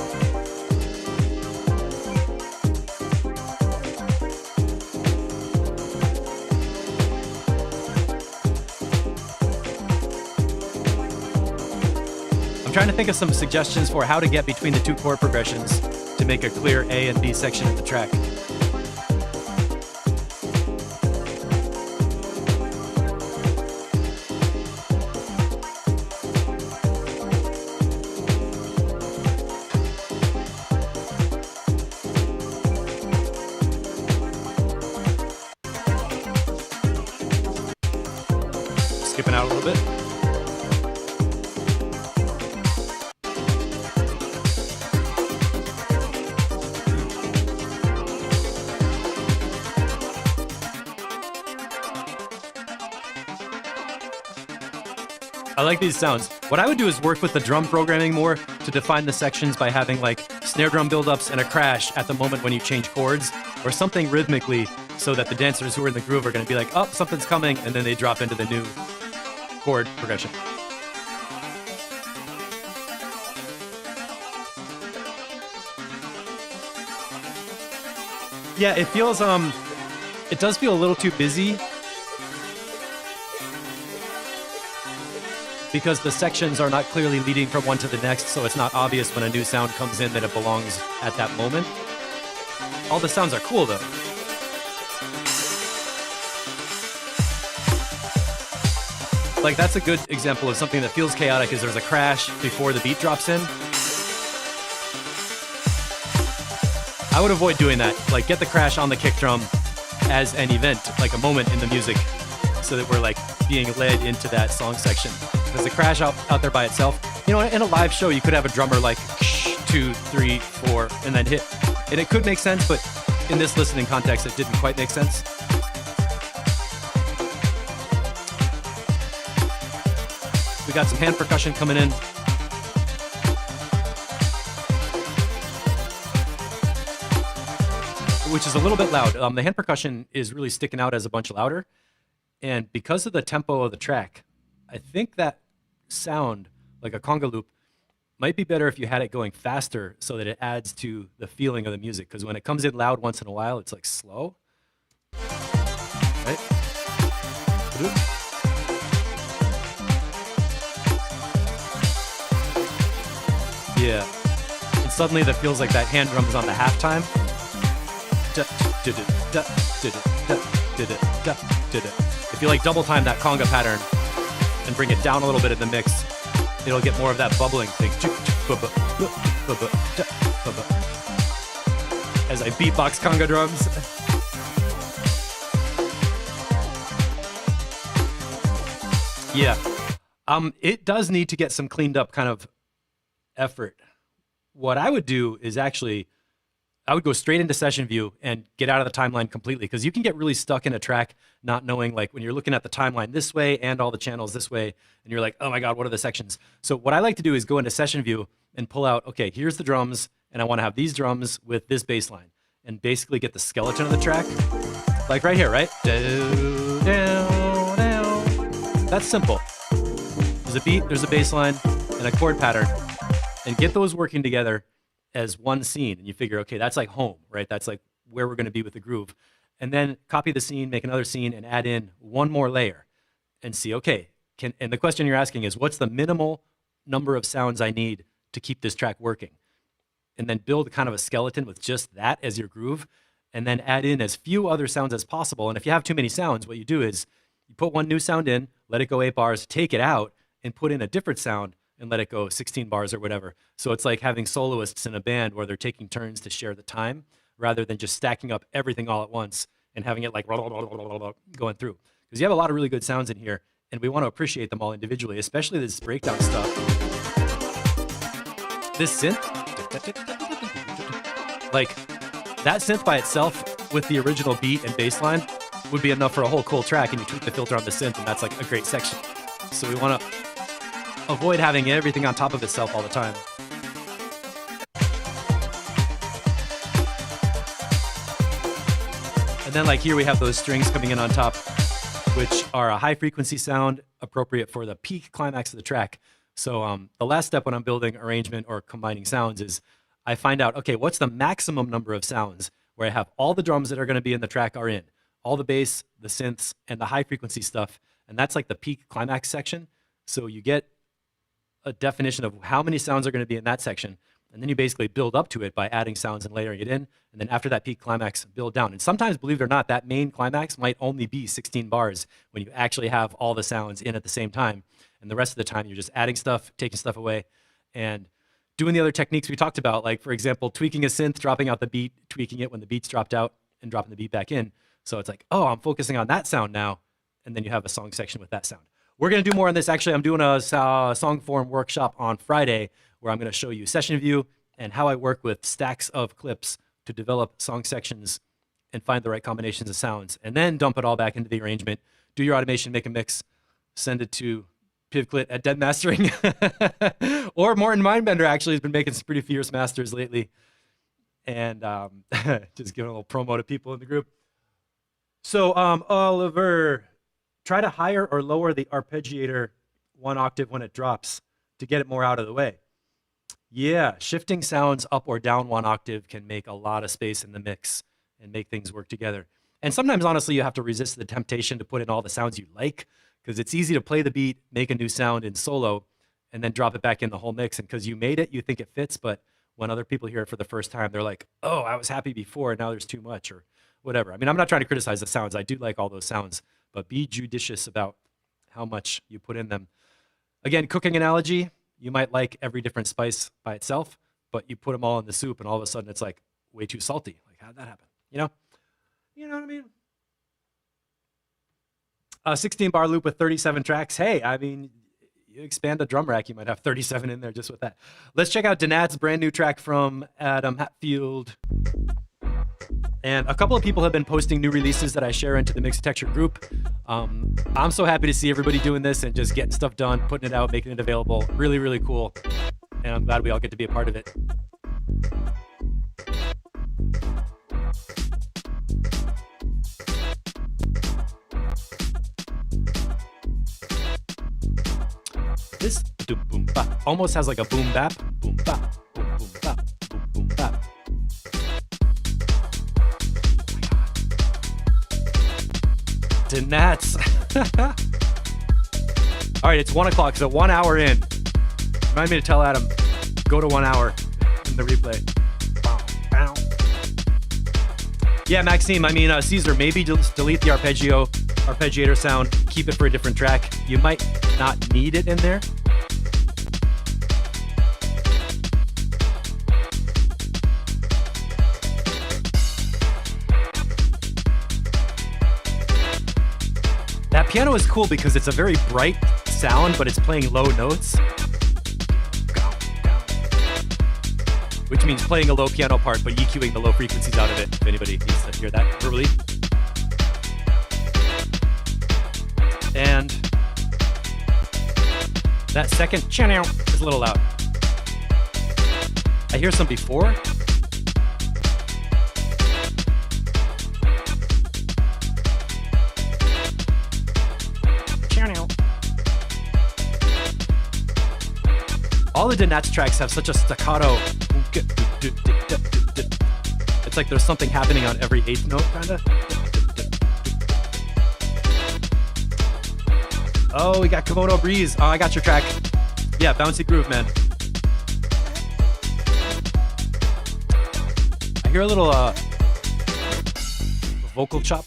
I'm trying to think of some suggestions for how to get between the two chord progressions to make a clear A and B section of the track. Skipping out a little bit. I like these sounds. What I would do is work with the drum programming more to define the sections by having like snare drum buildups and a crash at the moment when you change chords, or something rhythmically so that the dancers who are in the groove are going to be like, oh, something's coming, and then they drop into the new chord progression. Yeah, it feels, it does feel a little too busy because the sections are not clearly leading from one to the next, so it's not obvious when a new sound comes in that it belongs at that moment. All the sounds are cool though. Like that's a good example of something that feels chaotic is there's a crash before the beat drops in. I would avoid doing that. Like get the crash on the kick drum as an event, like a moment in the music, so that we're like being led into that song section. Because the crash out there by itself, you know, in a live show, you could have a drummer like 2, 3, 4, and then hit. And it could make sense, but in this listening context, it didn't quite make sense. We got some hand percussion coming in. Which is a little bit loud. The hand percussion is really sticking out as a bunch louder. And because of the tempo of the track, I think that sound, like a conga loop, might be better if you had it going faster so that it adds to the feeling of the music. Because when it comes in loud once in a while, it's like slow. right? Yeah. And suddenly that feels like that hand drum is on the halftime. If you like double time that conga pattern and bring it down a little bit in the mix, it'll get more of that bubbling thing. As I beatbox conga drums. Yeah. It does need to get some cleaned up kind of effort. What I would do is actually, I would go straight into session view and get out of the timeline completely, because you can get really stuck in a track not knowing, like when you're looking at the timeline this way and all the channels this way, and you're like, oh my God, what are the sections? So what I like to do is go into session view and pull out, okay, here's the drums, and I want to have these drums with this bass line, and basically get the skeleton of the track, like right here, right? Down, down, down. That's simple. There's a beat, there's a bass line, and a chord pattern, and get those working together as one scene. And you figure, okay, that's like home, right? That's like where we're going to be with the groove. And then copy the scene, make another scene, and add in one more layer and see, okay, and the question you're asking is, what's the minimal number of sounds I need to keep this track working? And then build kind of a skeleton with just that as your groove, and then add in as few other sounds as possible. And if you have too many sounds, what you do is you put one new sound in, let it go 8 bars, take it out, and put in a different sound and let it go 16 bars or whatever. So it's like having soloists in a band where they're taking turns to share the time, rather than just stacking up everything all at once and having it like going through. Because you have a lot of really good sounds in here, and we want to appreciate them all individually, especially this breakdown stuff. This synth, like that synth by itself with the original beat and bass line would be enough for a whole cool track, and you tweak the filter on the synth, and that's like a great section. So we want to avoid having everything on top of itself all the time. And then like here we have those strings coming in on top, which are a high frequency sound appropriate for the peak climax of the track. So the last step when I'm building arrangement or combining sounds is I find out, okay, what's the maximum number of sounds where I have all the drums that are going to be in the track are in, all the bass, the synths, and the high frequency stuff. And that's like the peak climax section. So you get a definition of how many sounds are going to be in that section, and then you basically build up to it by adding sounds and layering it in, and then after that peak climax, build down. And sometimes, believe it or not, that main climax might only be 16 bars when you actually have all the sounds in at the same time, and the rest of the time you're just adding stuff, taking stuff away, and doing the other techniques we talked about, like for example, tweaking a synth, dropping out the beat, tweaking it when the beat's dropped out, and dropping the beat back in. So it's like, oh, I'm focusing on that sound now, and then you have a song section with that sound. We're going to do more on this. Actually, I'm doing a song form workshop on Friday where I'm going to show you session view and how I work with stacks of clips to develop song sections and find the right combinations of sounds, and then dump it all back into the arrangement, do your automation, make a mix, send it to Pivoclit at Dead Mastering. Or Morton Mindbender actually has been making some pretty fierce masters lately. And just giving a little promo to people in the group. So Oliver, try to higher or lower the arpeggiator 1 octave when it drops to get it more out of the way. Yeah, shifting sounds up or down 1 octave can make a lot of space in the mix and make things work together. And sometimes, honestly, you have to resist the temptation to put in all the sounds you like, because it's easy to play the beat, make a new sound in solo, and then drop it back in the whole mix. And because you made it, you think it fits, but when other people hear it for the first time, they're like, oh, I was happy before, and now there's too much, or whatever. I mean, I'm not trying to criticize the sounds. I do like all those sounds, but be judicious about how much you put in them. Again, cooking analogy, you might like every different spice by itself, but you put them all in the soup, and all of a sudden it's like way too salty. Like, how'd that happen? You know what I mean? A 16-bar loop with 37 tracks. Hey, I mean, you expand a drum rack, you might have 37 in there just with that. Let's check out Danad's brand new track from Adam Hatfield. And a couple of people have been posting new releases that I share into the Mixitecture group. I'm so happy to see everybody doing this and just getting stuff done, putting it out, making it available. Really, really cool. And I'm glad we all get to be a part of it. This boom bap almost has like a boom bap, boom bap, boom boom bap, boom boom bap. Denats. All right, it's 1 o'clock, so 1 hour in. Remind me to tell Adam, go to 1 hour in the replay. Yeah, Maxime, I mean, Caesar, maybe just delete the arpeggiator sound, keep it for a different track. You might not need it in there. That piano is cool because it's a very bright sound, but it's playing low notes. Which means playing a low piano part, but EQing the low frequencies out of it, if anybody needs to hear that verbally. And that second channel is a little loud. I hear some before. All the Denats tracks have such a staccato. It's like there's something happening on every eighth note, kinda. Oh, we got Komodo Breeze. Oh, I got your track. Yeah, Bouncy Groove, man. I hear a little vocal chop.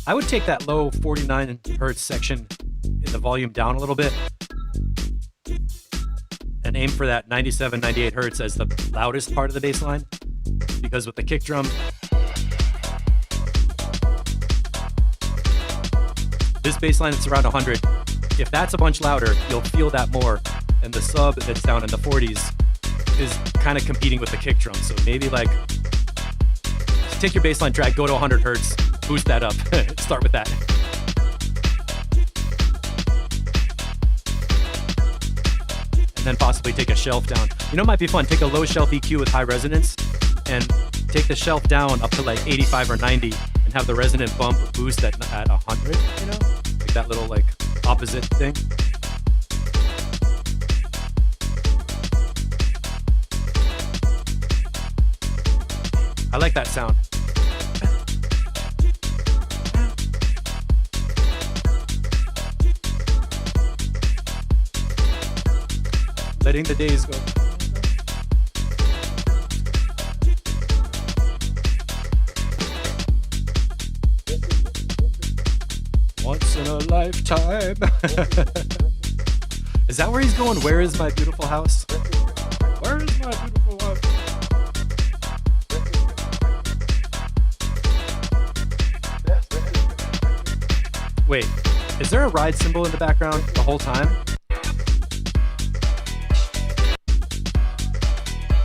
I would take that low 49 hertz section in the volume down a little bit and aim for that 97, 98 hertz as the loudest part of the bass line, because with the kick drum, this bass line is around 100. If that's a bunch louder, you'll feel that more, and the sub that's down in the 40s is kind of competing with the kick drum. So maybe like take your bass line track, go to 100 hertz, boost that up. Start with that. And then possibly take a shelf down. You know, it might be fun. Take a low shelf EQ with high resonance and take the shelf down up to like 85 or 90 and have the resonant bump boost at 100, you know? Like that little like opposite thing. I like that sound. Letting the days go. Once in a lifetime. Is that where he's going? Where is my beautiful house? Where is my beautiful house? Wait, is there a ride cymbal in the background the whole time?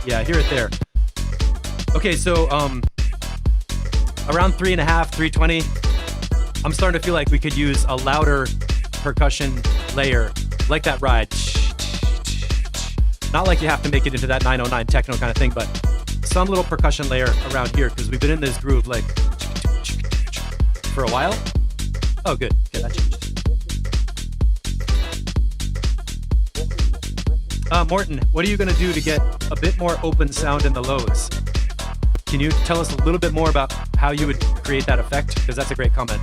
Yeah, I hear it there. Okay, so around 3.5, 320, I'm starting to feel like we could use a louder percussion layer, like that ride. Not like you have to make it into that 909 techno kind of thing, but some little percussion layer around here, because we've been in this groove like for a while. Oh, good. Okay, that changed. Morton, what are you going to do to get a bit more open sound in the lows? Can you tell us a little bit more about how you would create that effect? Because that's a great comment.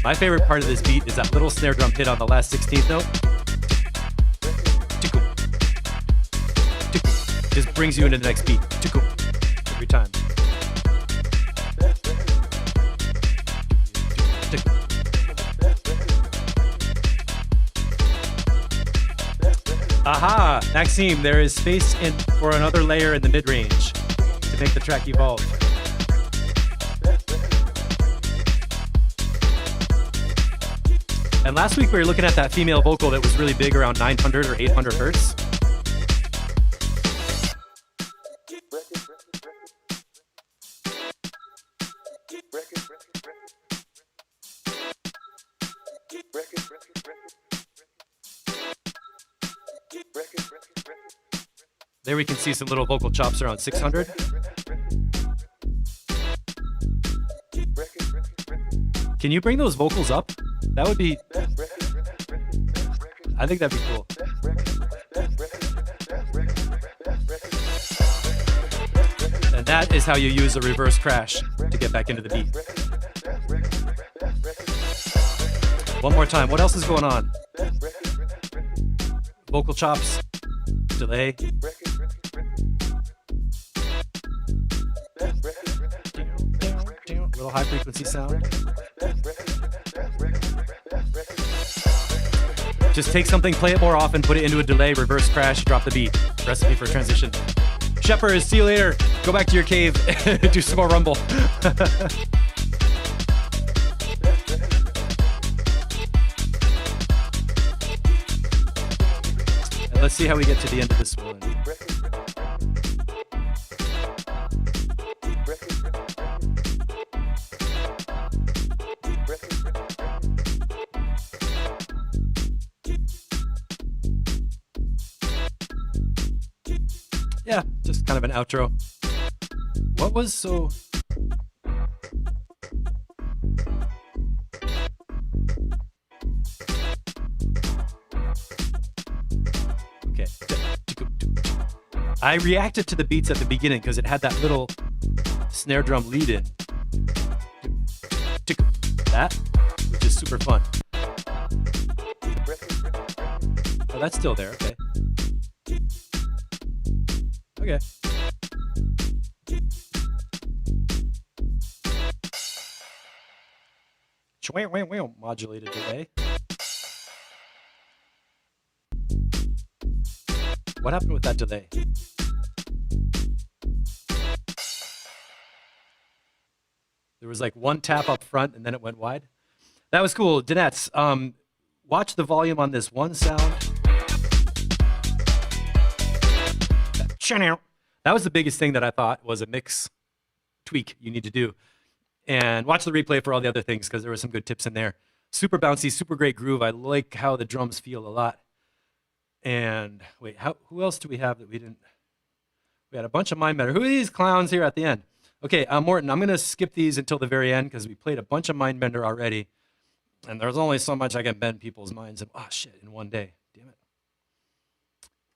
My favorite part of this beat is that little snare drum hit on the last 16th note. Just brings you into the next beat. Every time. Aha! Maxime, there is space for another layer in the mid-range to make the track evolve. And last week we were looking at that female vocal that was really big around 900 or 800 hertz. There we can see some little vocal chops around 600. Can you bring those vocals up? That would be, I think that'd be cool. And that is how you use a reverse crash to get back into the beat. One more time. What else is going on? Vocal chops, delay. Little high frequency sound. Just take something, play it more often, put it into a delay, reverse crash, drop the beat. Recipe for transition. Shepherds, see you later. Go back to your cave, do some more rumble. And let's see how we get to the end of this one. Yeah, just kind of an outro. What was so... Okay. I reacted to the beats at the beginning because it had that little snare drum lead in. That, which is super fun. Oh, that's still there, okay. Okay. Modulated delay. What happened with that delay? There was like one tap up front and then it went wide. That was cool. Dinettes, watch the volume on this one sound. That was the biggest thing that I thought was a mix tweak you need to do. And watch the replay for all the other things because there were some good tips in there. Super bouncy, super great groove. I like how the drums feel a lot. And wait, who else do we have that we didn't? We had a bunch of mind bender. Who are these clowns here at the end? Okay, Morton, I'm going to skip these until the very end because we played a bunch of mind bender already. And there's only so much I can bend people's minds in one day. Damn it.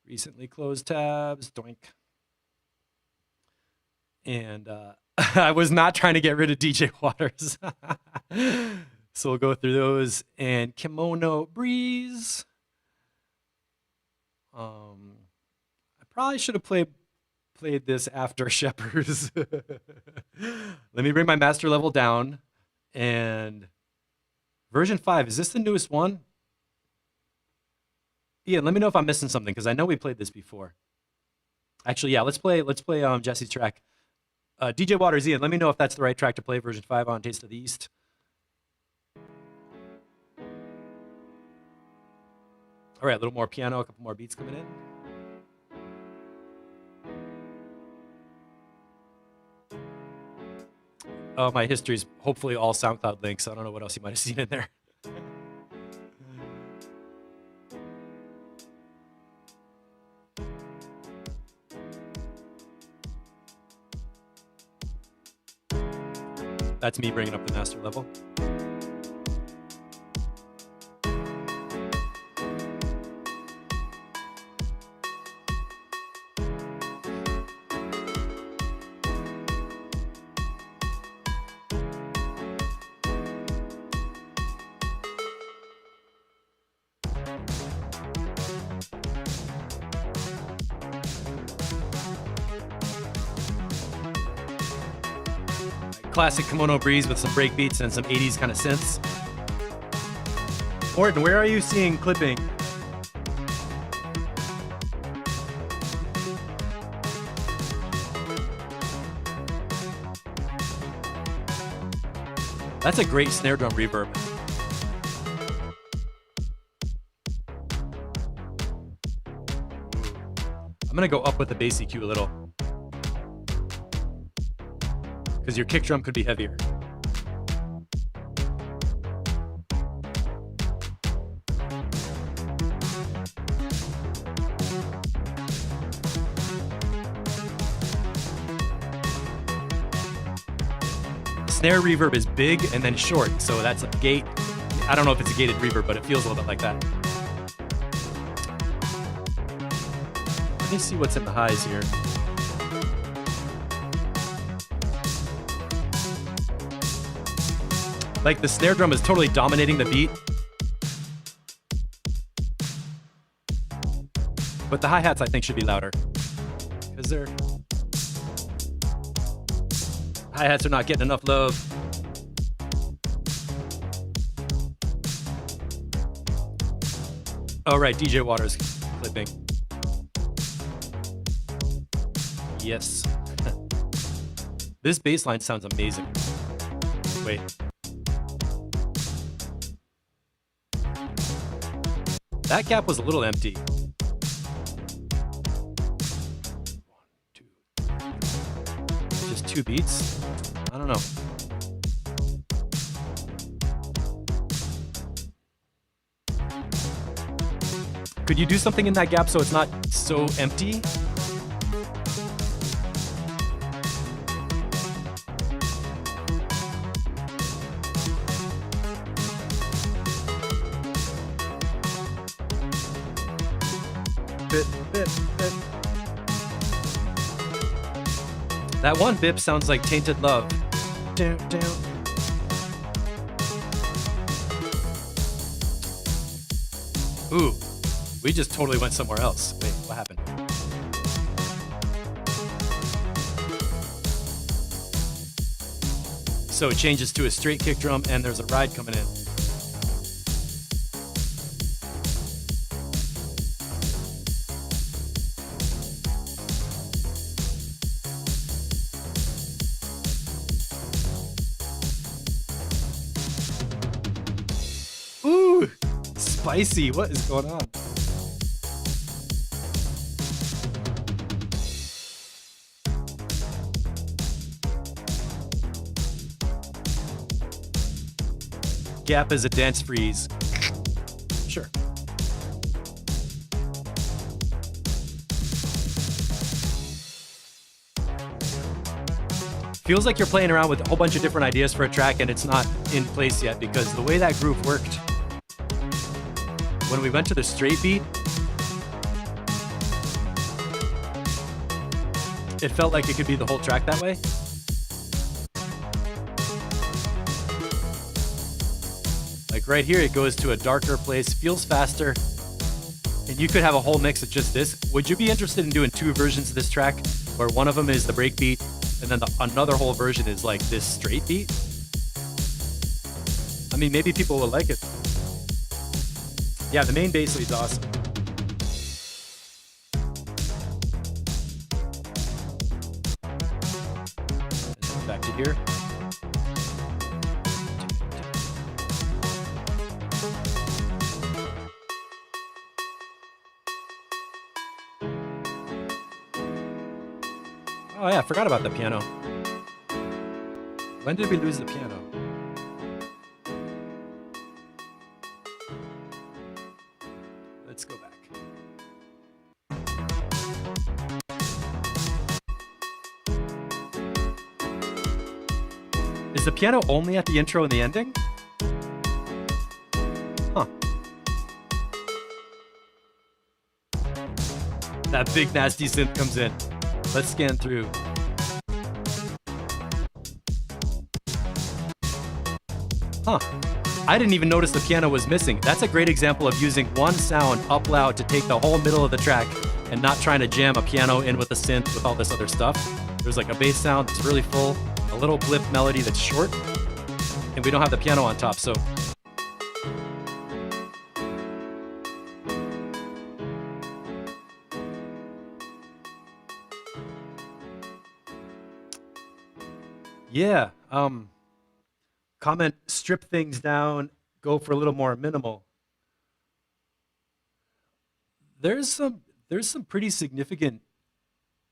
Recently closed tabs, doink. And I was not trying to get rid of DJ Waters. So we'll go through those. And Kimono Breeze. I probably should have played this after Shepherds. Let me bring my master level down. And version 5, is this the newest one? Ian, let me know if I'm missing something because I know we played this before. Actually, yeah, let's play Jesse's track. DJ Waters, Ian, let me know if that's the right track to play version 5 on Taste of the East. All right, a little more piano, a couple more beats coming in. Oh, my history's hopefully all SoundCloud links. I don't know what else you might have seen in there. That's me bringing up the master level. Classic Kimono Breeze with some break beats and some 80s kind of synths. Morton, where are you seeing clipping? That's a great snare drum reverb. I'm gonna go up with the bass EQ a little. Because your kick drum could be heavier. snare reverb is big and then short, so that's a gate. I don't know if it's a gated reverb, but it feels a little bit like that. Let me see what's in the highs here. Like the snare drum is totally dominating the beat. But the hi-hats I think should be louder. Because they're... Hi-hats are not getting enough love. Oh right, DJ Waters clipping. Yes. This bass line sounds amazing. Wait. That gap was a little empty. 1, 2. Just 2 beats? I don't know. Could you do something in that gap so it's not so empty? Bip. That one bip sounds like Tainted Love. Down. Ooh, we just totally went somewhere else. Wait, what happened? So it changes to a straight kick drum and there's a ride coming in. Ooh, spicy. What is going on? Gap is a dance freeze. Sure. Feels like you're playing around with a whole bunch of different ideas for a track and it's not in place yet because the way that groove worked, when we went to the straight beat, it felt like it could be the whole track that way. Like right here, it goes to a darker place, feels faster, and you could have a whole mix of just this. Would you be interested in doing 2 versions of this track, where one of them is the break beat, and then another whole version is like this straight beat? I mean, maybe people will like it. Yeah, the main bass lead's awesome. And back to here. Oh yeah, I forgot about the piano. When did we lose the piano? Let's go back. Is the piano only at the intro and the ending? Huh. That big nasty synth comes in. Let's scan through. Huh. I didn't even notice the piano was missing. That's a great example of using one sound up loud to take the whole middle of the track and not trying to jam a piano in with a synth with all this other stuff. There's like a bass sound that's really full, a little blip melody that's short, and we don't have the piano on top, so. Yeah, comment, strip things down, go for a little more minimal. There's some pretty significant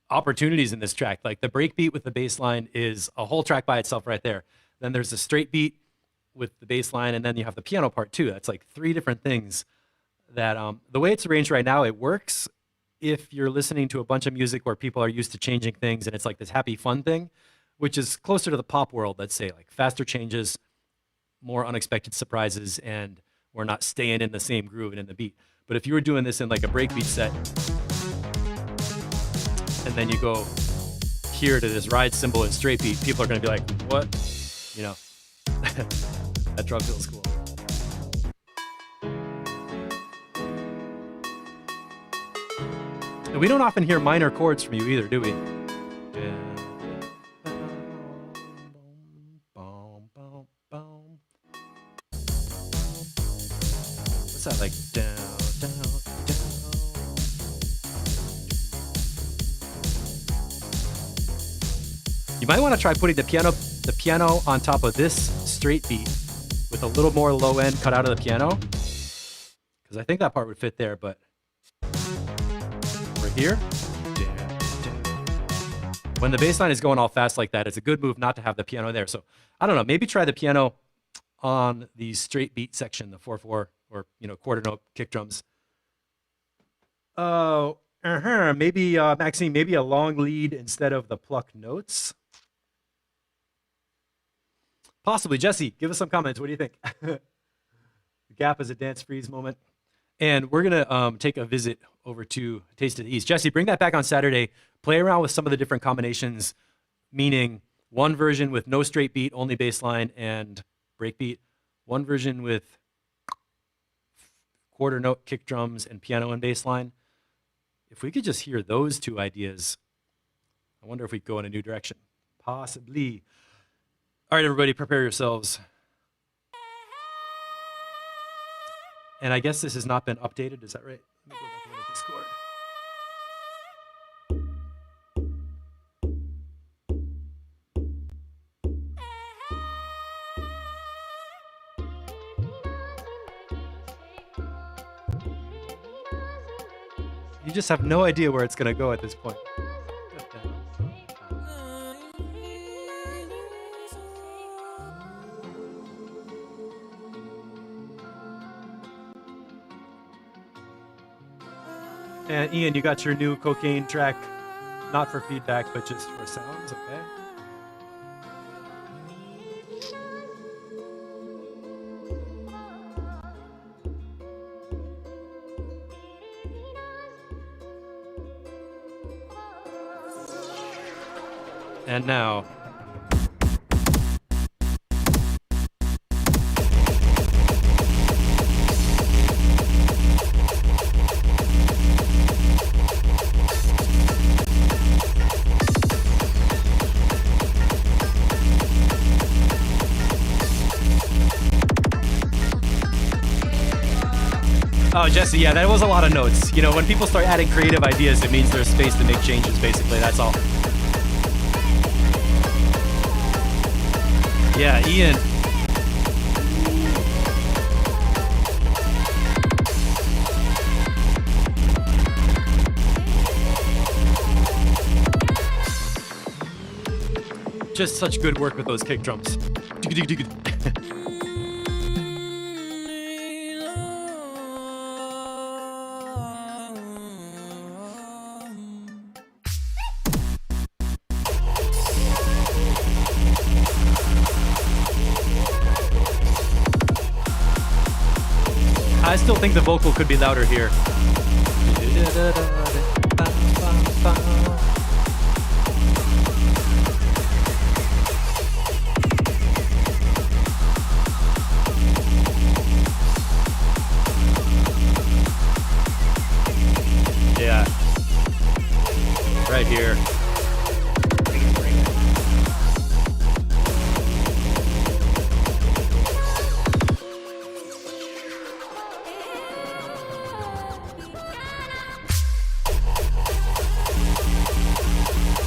opportunities in this track. Like the breakbeat with the bass line is a whole track by itself right there. Then there's a straight beat with the bass line, and then you have the piano part too. That's like 3 different things that, the way it's arranged right now, it works if you're listening to a bunch of music where people are used to changing things and it's like this happy fun thing. which is closer to the pop world, let's say, like faster changes, more unexpected surprises, and we're not staying in the same groove and in the beat. But if you were doing this in like a breakbeat set, and then you go here to this ride cymbal and straight beat, people are going to be like, what? You know, that drum feels cool. And we don't often hear minor chords from you either, do we? What's that like? Down, down, down. You might want to try putting the piano on top of this straight beat with a little more low end cut out of the piano, because I think that part would fit there. But over here, when the bass line is going all fast like that, it's a good move not to have the piano there. So I don't know, maybe try the piano on the straight beat section, the 4/4 or quarter note kick drums. Oh, maybe Maxine, maybe a long lead instead of the pluck notes. Possibly. Jesse, give us some comments. What do you think? The gap is a dance freeze moment. And we're going to take a visit over to Taste of the East. Jesse, bring that back on Saturday. Play around with some of the different combinations, meaning one version with no straight beat, only bass line and break beat. One version with quarter note kick drums and piano and bass line. If we could just hear those two ideas, I wonder if we could go in a new direction. Possibly. All right, everybody, prepare yourselves. And I guess this has not been updated. Is that right? Let me go back into Discord. You just have no idea where it's going to go at this point. And Ian, you got your new cocaine track, not for feedback, but just for sounds, okay? And now, oh, Jesse, yeah, that was a lot of notes. You know, when people start adding creative ideas, it means there's space to make changes, basically, that's all. Yeah, Ian. Just such good work with those kick drums. I still think the vocal could be louder here. Yeah. Right here.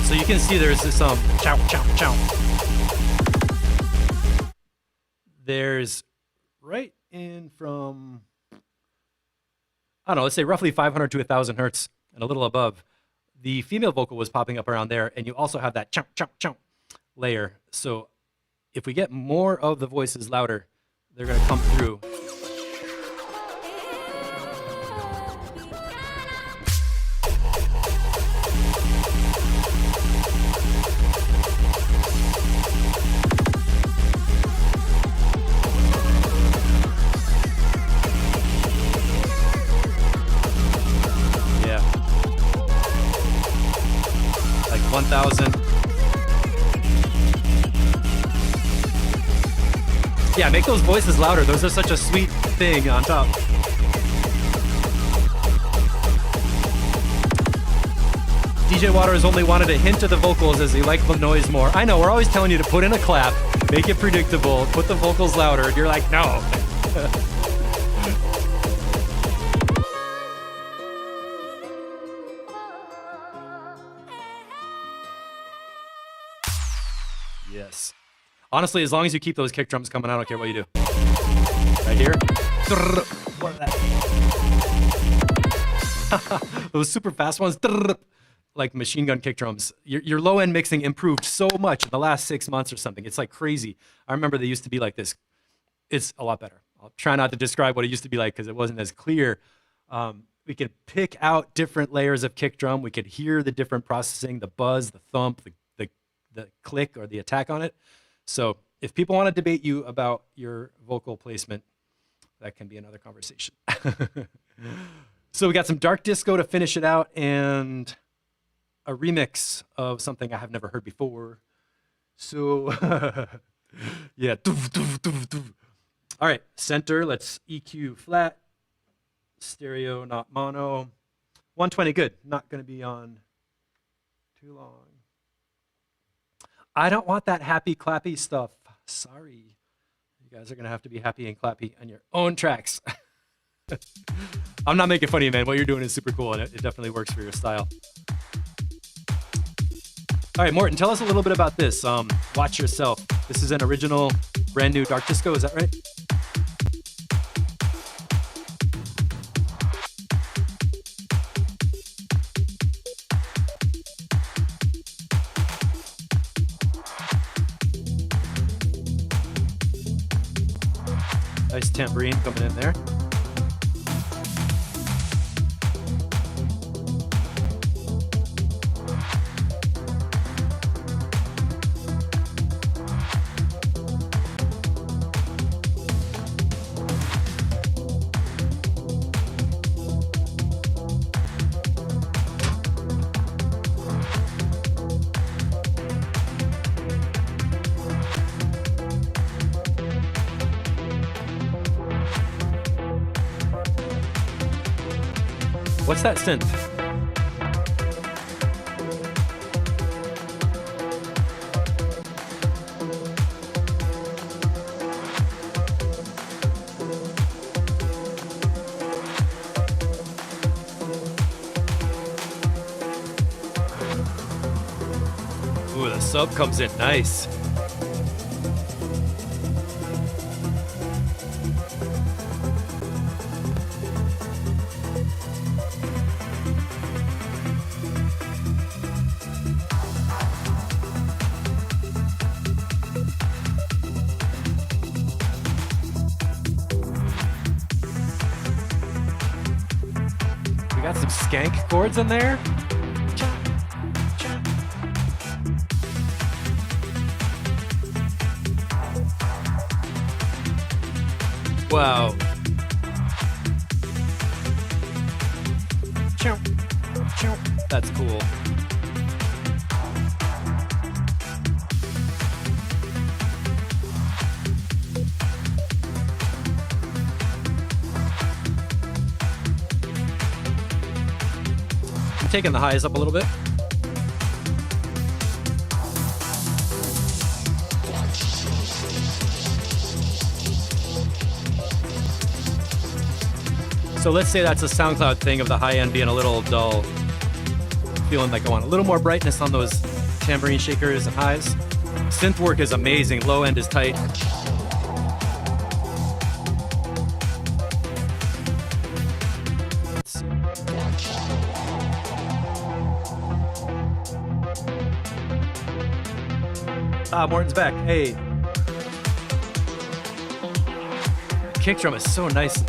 So you can see there's this chow, chow, chow. There's right in from, I don't know, let's say roughly 500 to 1,000 hertz and a little above. The female vocal was popping up around there, and you also have that chow, chow, chow layer. So if we get more of the voices louder, they're going to come through. 1000. Yeah, make those voices louder. Those are such a sweet thing on top. DJ Water has only wanted a hint of the vocals as he liked the noise more. I know, we're always telling you to put in a clap, make it predictable, put the vocals louder, and you're like, no. Yes. Honestly, as long as you keep those kick drums coming, I don't care what you do. Right here. What is that? Those super fast ones, like machine gun kick drums. Your low end mixing improved so much in the last 6 months or something. It's like crazy. I remember they used to be like this. It's a lot better. I'll try not to describe what it used to be like because it wasn't as clear. We could pick out different layers of kick drum. We could hear the different processing, the buzz, the thump, the click or the attack on it. So if people want to debate you about your vocal placement, that can be another conversation. So we got some dark disco to finish it out and a remix of something I have never heard before. So yeah. All right, center, let's EQ flat, stereo, not mono. 120, good. Not going to be on too long. I don't want that happy clappy stuff. Sorry. You guys are going to have to be happy and clappy on your own tracks. I'm not making fun of you, man. What you're doing is super cool, and it definitely works for your style. All right, Morton, tell us a little bit about this. Watch Yourself. This is an original, brand new dark disco. Is that right? Nice tambourine coming in there. What's that synth? Ooh, the sub comes in nice. Got some skank chords in there. Wow. That's cool. I'm taking the highs up a little bit. So let's say that's a SoundCloud thing of the high end being a little dull. Feeling like I want a little more brightness on those tambourine shakers and highs. Synth work is amazing. Low end is tight. Ah, Morton's back. Hey. Kick drum is so nice.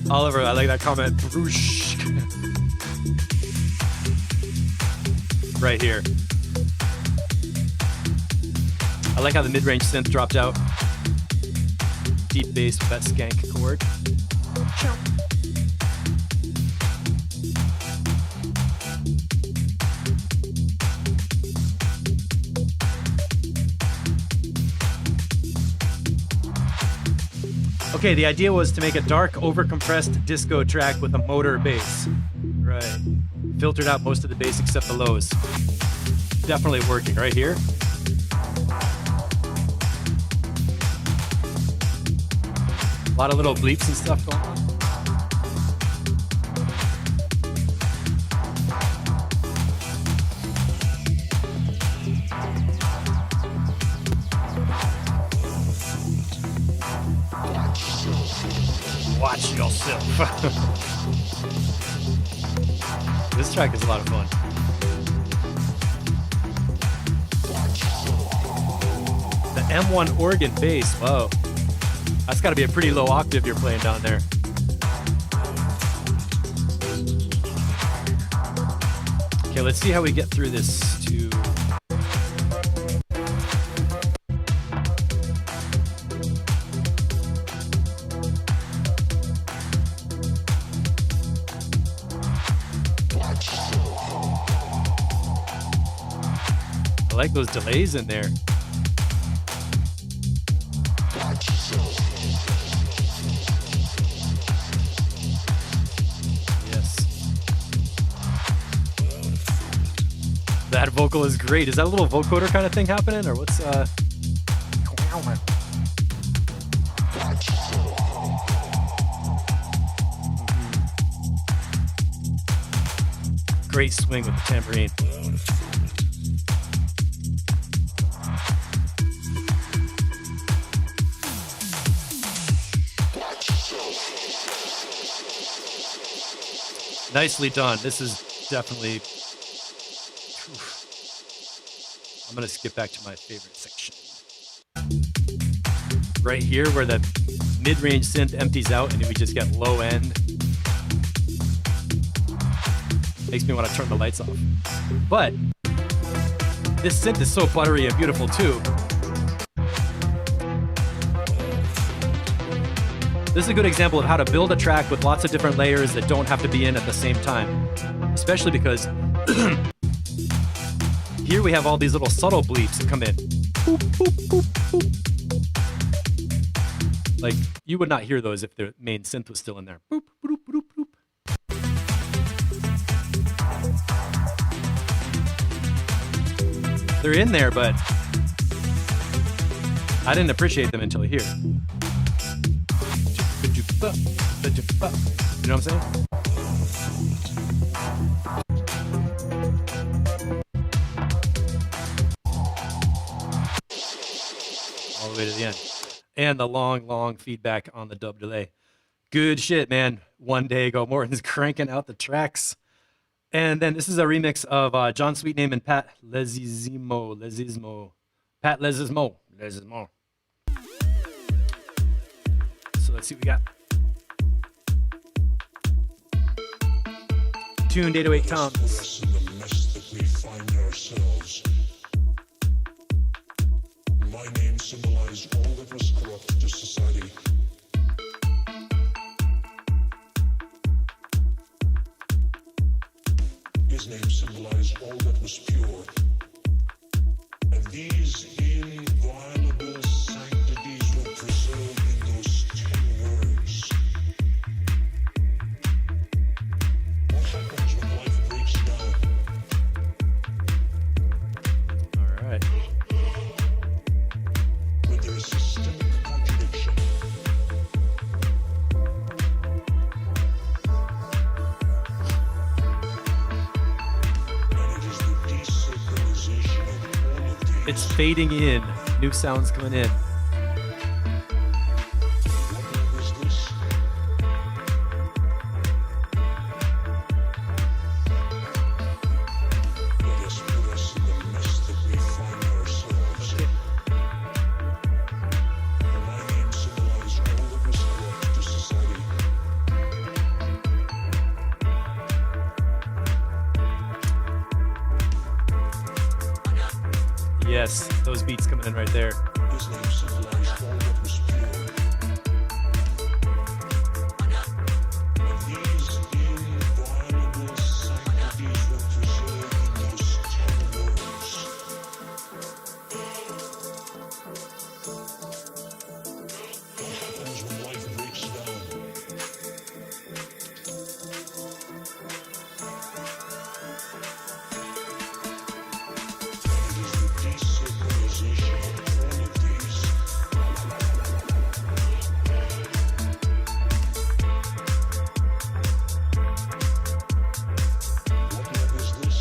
Oliver, I like that comment. Broosh. Right here. I like how the mid-range synth dropped out. Deep bass with that skank chord. Okay, the idea was to make a dark, overcompressed disco track with a motor bass. Right. Filtered out most of the bass except the lows. Definitely working right here. A lot of little bleeps and stuff going on. Watch yourself. This track is a lot of fun. The M1 organ bass, whoa. That's gotta be a pretty low octave you're playing down there. Okay, let's see how we get through this to... I like those delays in there. Yes. That vocal is great. Is that a little vocoder kind of thing happening, or what's Great swing with the tambourine. Nicely done. This is definitely... I'm going to skip back to my favorite section. Right here where the mid-range synth empties out and we just get low end. Makes me want to turn the lights off. But this synth is so buttery and beautiful too. This is a good example of how to build a track with lots of different layers that don't have to be in at the same time. Especially because here we have all these little subtle bleeps that come in. Boop, boop, boop, boop. Like, you would not hear those if the main synth was still in there. Boop, boop, boop, boop. They're in there, but I didn't appreciate them until here. You know what I'm saying? All the way to the end. And the long, long feedback on the dub delay. Good shit, man. One day ago, Morton's cranking out the tracks. And then this is a remix of John Sweetname and Pat Lesizmo. Pat Lesizmo. So let's see what we got. Tuned 808 toms.
My name symbolized all that was corrupt to society. His name symbolized all that was pure. And these inviolable sanctities were preserved in those 10 words. What happens when life breaks down?
All right.
When there is systemic contradiction. And it is the desacralization of all of these.
It's fading in. New sounds coming in.
What love is this? Let us put us in the mess that we find ourselves. My name symbolized all that was corrupt to
those beats coming in right there.
His name symbolized all that was pure. And these inviolable sanctities were preserved in those 10 words. What happens when life breaks down? And it is the desacralization of all of these. What love is this?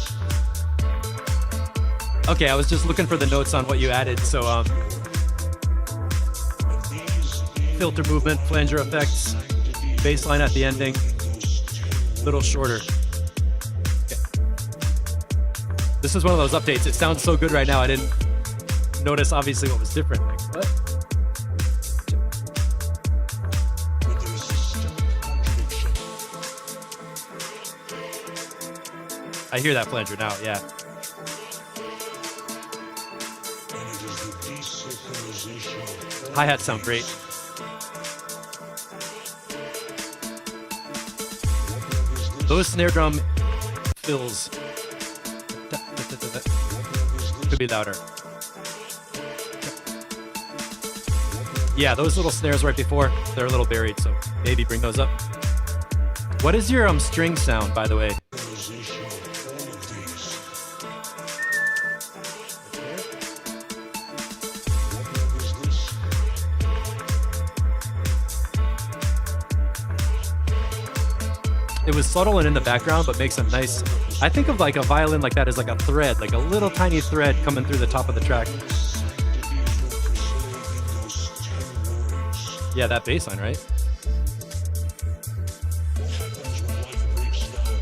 Okay, I was just looking for the notes on what you added. So
And these
filter movement, flanger effects, bass line at the ending, a little shorter. Okay. This is one of those updates. It sounds so good right now. I didn't notice obviously what was different. Like, what?
with their systemic contradiction.
I hear that flanger now. Yeah.
And it is the desacralization of all
Hi-hats sound great.
What love is this?
Those snare drum fills
What love is this?
could be louder. Yeah, those little snares right before, they're a little buried, so maybe bring those up. What is your string sound, by the way?
Desacralization of all of these. What love is this?
It was subtle and in the background, but makes a nice. I think of like a violin like that as like a thread, like a little tiny thread coming through the top of the track.
Sanctities were preserved in those 10 words.
Yeah, that bass line, right?
What happens when life breaks down?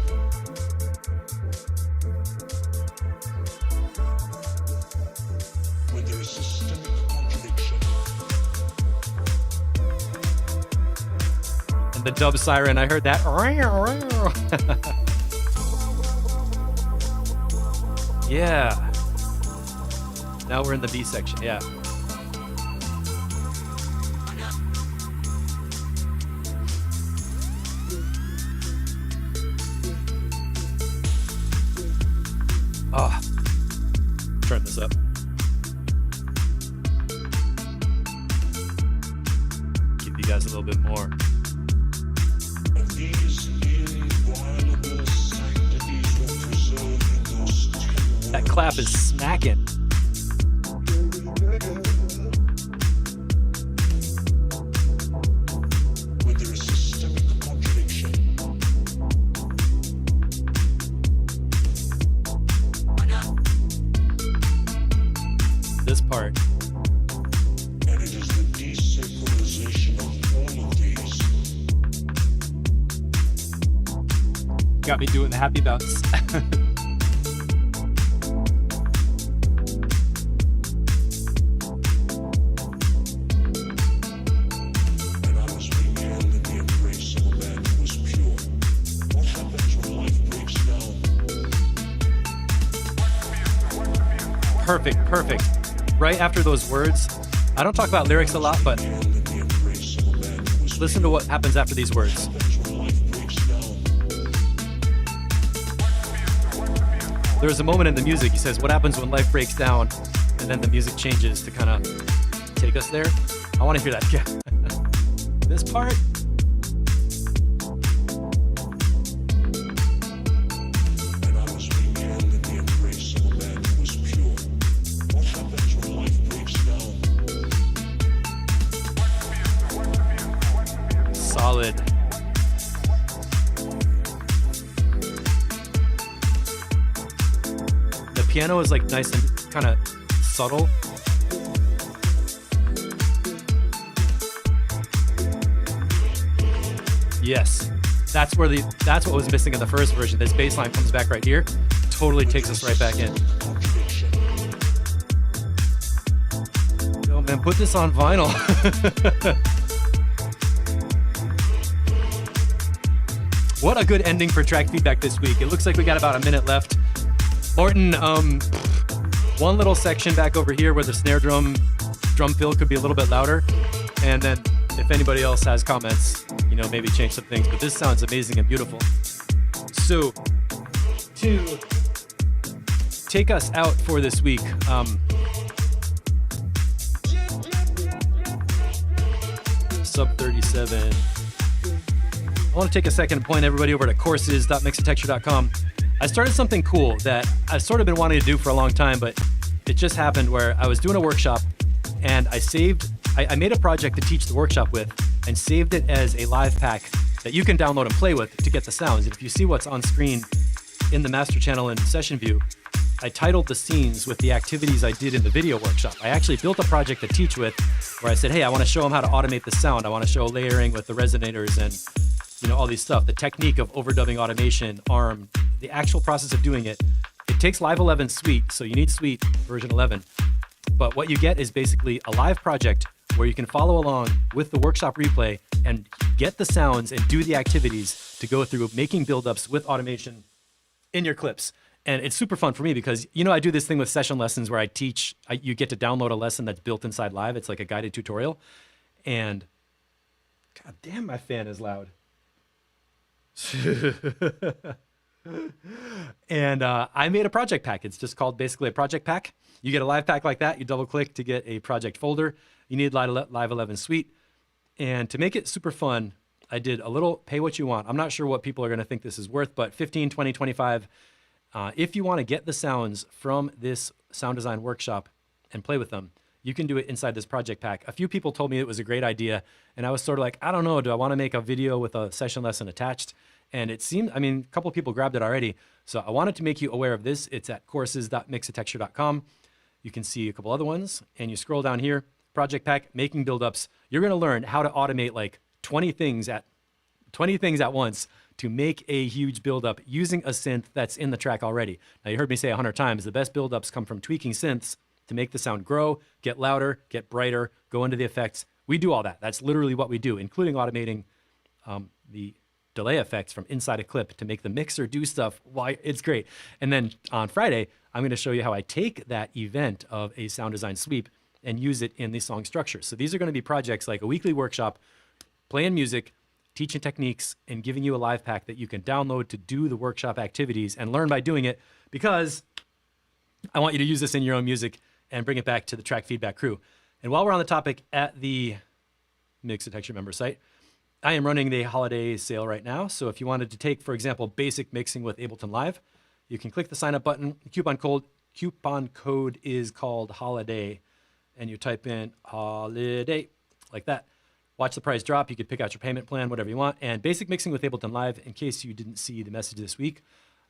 When there is systemic contradiction.
And the dub siren, I heard that. Yeah. Now we're in the B section, yeah. Oh, turn this up. Give you guys a little bit more.
And these inviolable sanctities were preserved in those 10 words.
That clap is smacking.
When there is systemic contradiction.
This part.
And it is the desacralization of all of these.
Got me doing the happy bounce.
And I was being held in the embrace of a man who was pure. What happens when life breaks down?
Perfect, perfect. Right after those words, I don't talk about lyrics a lot, but
Held in the embrace of a man who was
listen to what happens after these words.
happens when life breaks down.
There's a moment in the music, he says, what happens when life breaks down? And then the music changes to kind of take us there. I want to hear that again. This part,
And I was being held in the embrace of a man who was pure. What happens when life breaks down?
solid. The piano is like nice and kind of subtle. Yes, that's what was missing in the first version. This bass line comes back right here, totally takes us right back in.
Contradiction.
Yo, man, put this on vinyl. What a good ending for track feedback this week. It looks like we got about a minute left. Morton, one little section back over here where the snare drum fill could be a little bit louder. And then if anybody else has comments, maybe change some things. But this sounds amazing and beautiful. So to take us out for this week, sub 37. I want to take a second and point everybody over to courses.mixitecture.com. I started something cool that I've sort of been wanting to do for a long time, but it just happened where I was doing a workshop and I made a project to teach the workshop with and saved it as a live pack that you can download and play with to get the sounds. And if you see what's on screen in the master channel in session view, I titled the scenes with the activities I did in the video workshop. I actually built a project to teach with where I said, hey, I want to show them how to automate the sound. I want to show layering with the resonators and all these stuff. The technique of overdubbing automation, ARM, the actual process of doing it. It takes Live 11 Suite, so you need Suite version 11. But what you get is basically a live project where you can follow along with the workshop replay and get the sounds and do the activities to go through making buildups with automation in your clips. And it's super fun for me because, I do this thing with session lessons where I teach, you get to download a lesson that's built inside Live. It's like a guided tutorial. And God damn, my fan is loud. And I made a project pack. It's just called basically a project pack. You get a live pack like that. You double click to get a project folder. You need Live 11 Suite. And to make it super fun, I did a little pay what you want. I'm not sure what people are going to think this is worth, but 15, 20, 25. If you want to get the sounds from this sound design workshop and play with them, you can do it inside this project pack. A few people told me it was a great idea, and I was sort of like, I don't know, do I want to make a video with a session lesson attached? And it seemed, a couple of people grabbed it already. So I wanted to make you aware of this. It's at courses.mixitecture.com. You can see a couple other ones, and you scroll down here, project pack, making buildups. You're going to learn how to automate like 20 things at once to make a huge buildup using a synth that's in the track already. Now, you heard me say 100 times, the best buildups come from tweaking synths to make the sound grow, get louder, get brighter, go into the effects. We do all that. That's literally what we do, including automating the delay effects from inside a clip to make the mixer do stuff. Why, it's great. And then on Friday, I'm going to show you how I take that event of a sound design sweep and use it in the song structure. So these are going to be projects like a weekly workshop, playing music, teaching techniques, and giving you a live pack that you can download to do the workshop activities and learn by doing it, because I want you to use this in your own music and bring it back to the Track Feedback Crew. And while we're on the topic, at the Mixitecture member site, I am running the holiday sale right now. So if you wanted to take, for example, basic mixing with Ableton Live, you can click the sign up button. The coupon code is called HOLIDAY, and you type in HOLIDAY like that. Watch the price drop. You could pick out your payment plan, whatever you want. And basic mixing with Ableton Live, in case you didn't see the message this week,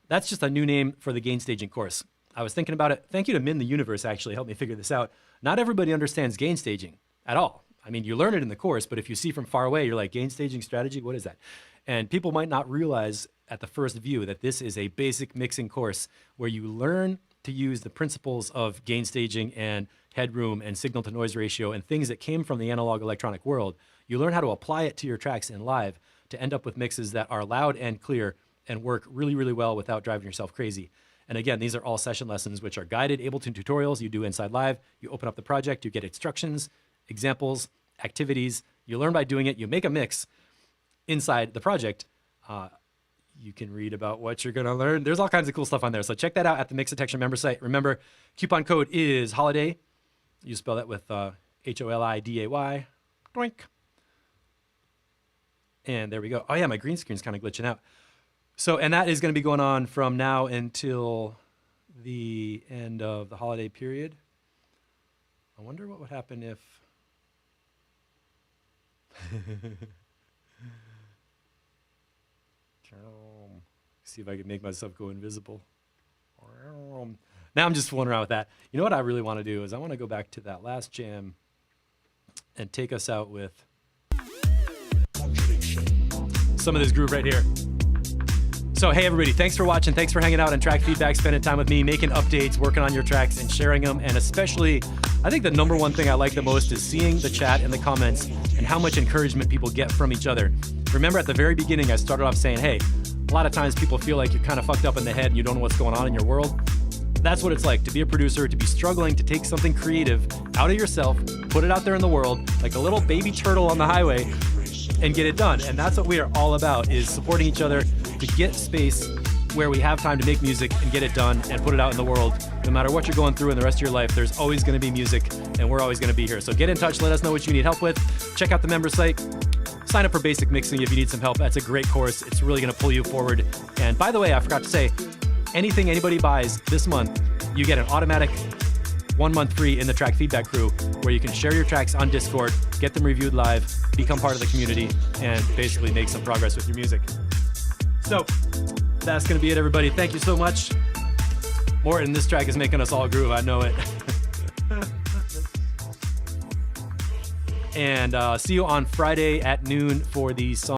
that's just a new name for the gain staging course. I was thinking about it. Thank you to Min the Universe, actually helped me figure this out. Not everybody understands gain staging at all. You learn it in the course, but if you see from far away, you're like, gain staging strategy, what is that? And people might not realize at the first view that this is a basic mixing course where you learn to use the principles of gain staging and headroom and signal to noise ratio and things that came from the analog electronic world. You learn how to apply it to your tracks in Live to end up with mixes that are loud and clear and work really, really well without driving yourself crazy. And again, these are all session lessons, which are guided Ableton tutorials you do inside Live. You open up the project, you get instructions, examples, activities. You learn by doing it. You make a mix inside the project. You can read about what you're going to learn. There's all kinds of cool stuff on there. So check that out at the Mixitecture member site. Remember, coupon code is HOLIDAY. You spell that with HOLIDAY. Doink. And there we go. Oh yeah, my green screen's kind of glitching out. So, and that is going to be going on from now until the end of the holiday period. I wonder what would happen if... See if I can make myself go invisible. Now I'm just fooling around with that. You know what I really want to do is I want to go back to that last jam and take us out with some of this groove right here. So hey everybody, thanks for watching. Thanks for hanging out on Track Feedback, spending time with me, making updates, working on your tracks and sharing them. And especially, I think the number one thing I like the most is seeing the chat and the comments and how much encouragement people get from each other. Remember at the very beginning, I started off saying, hey, a lot of times people feel like you're kind of fucked up in the head and you don't know what's going on in your world. That's what it's like to be a producer, to be struggling to take something creative out of yourself, put it out there in the world like a little baby turtle on the highway, and get it done. And that's what we are all about, is supporting each other to get space where we have time to make music and get it done and put it out in the world. No matter what you're going through in the rest of your life, there's always going to be music, and we're always going to be here. So get in touch, let us know what you need help with. Check out the member site. Sign up for basic mixing if you need some help. That's a great course. It's really going to pull you forward. And by the way, I forgot to say, anything anybody buys this month, you get an automatic 1 month free in the Track Feedback Crew, where you can share your tracks on Discord, get them reviewed live, become part of the community, and basically make some progress with your music. So that's going to be it, everybody. Thank you so much. Morton, this track is making us all groove. I know it. And see you on Friday at noon for the song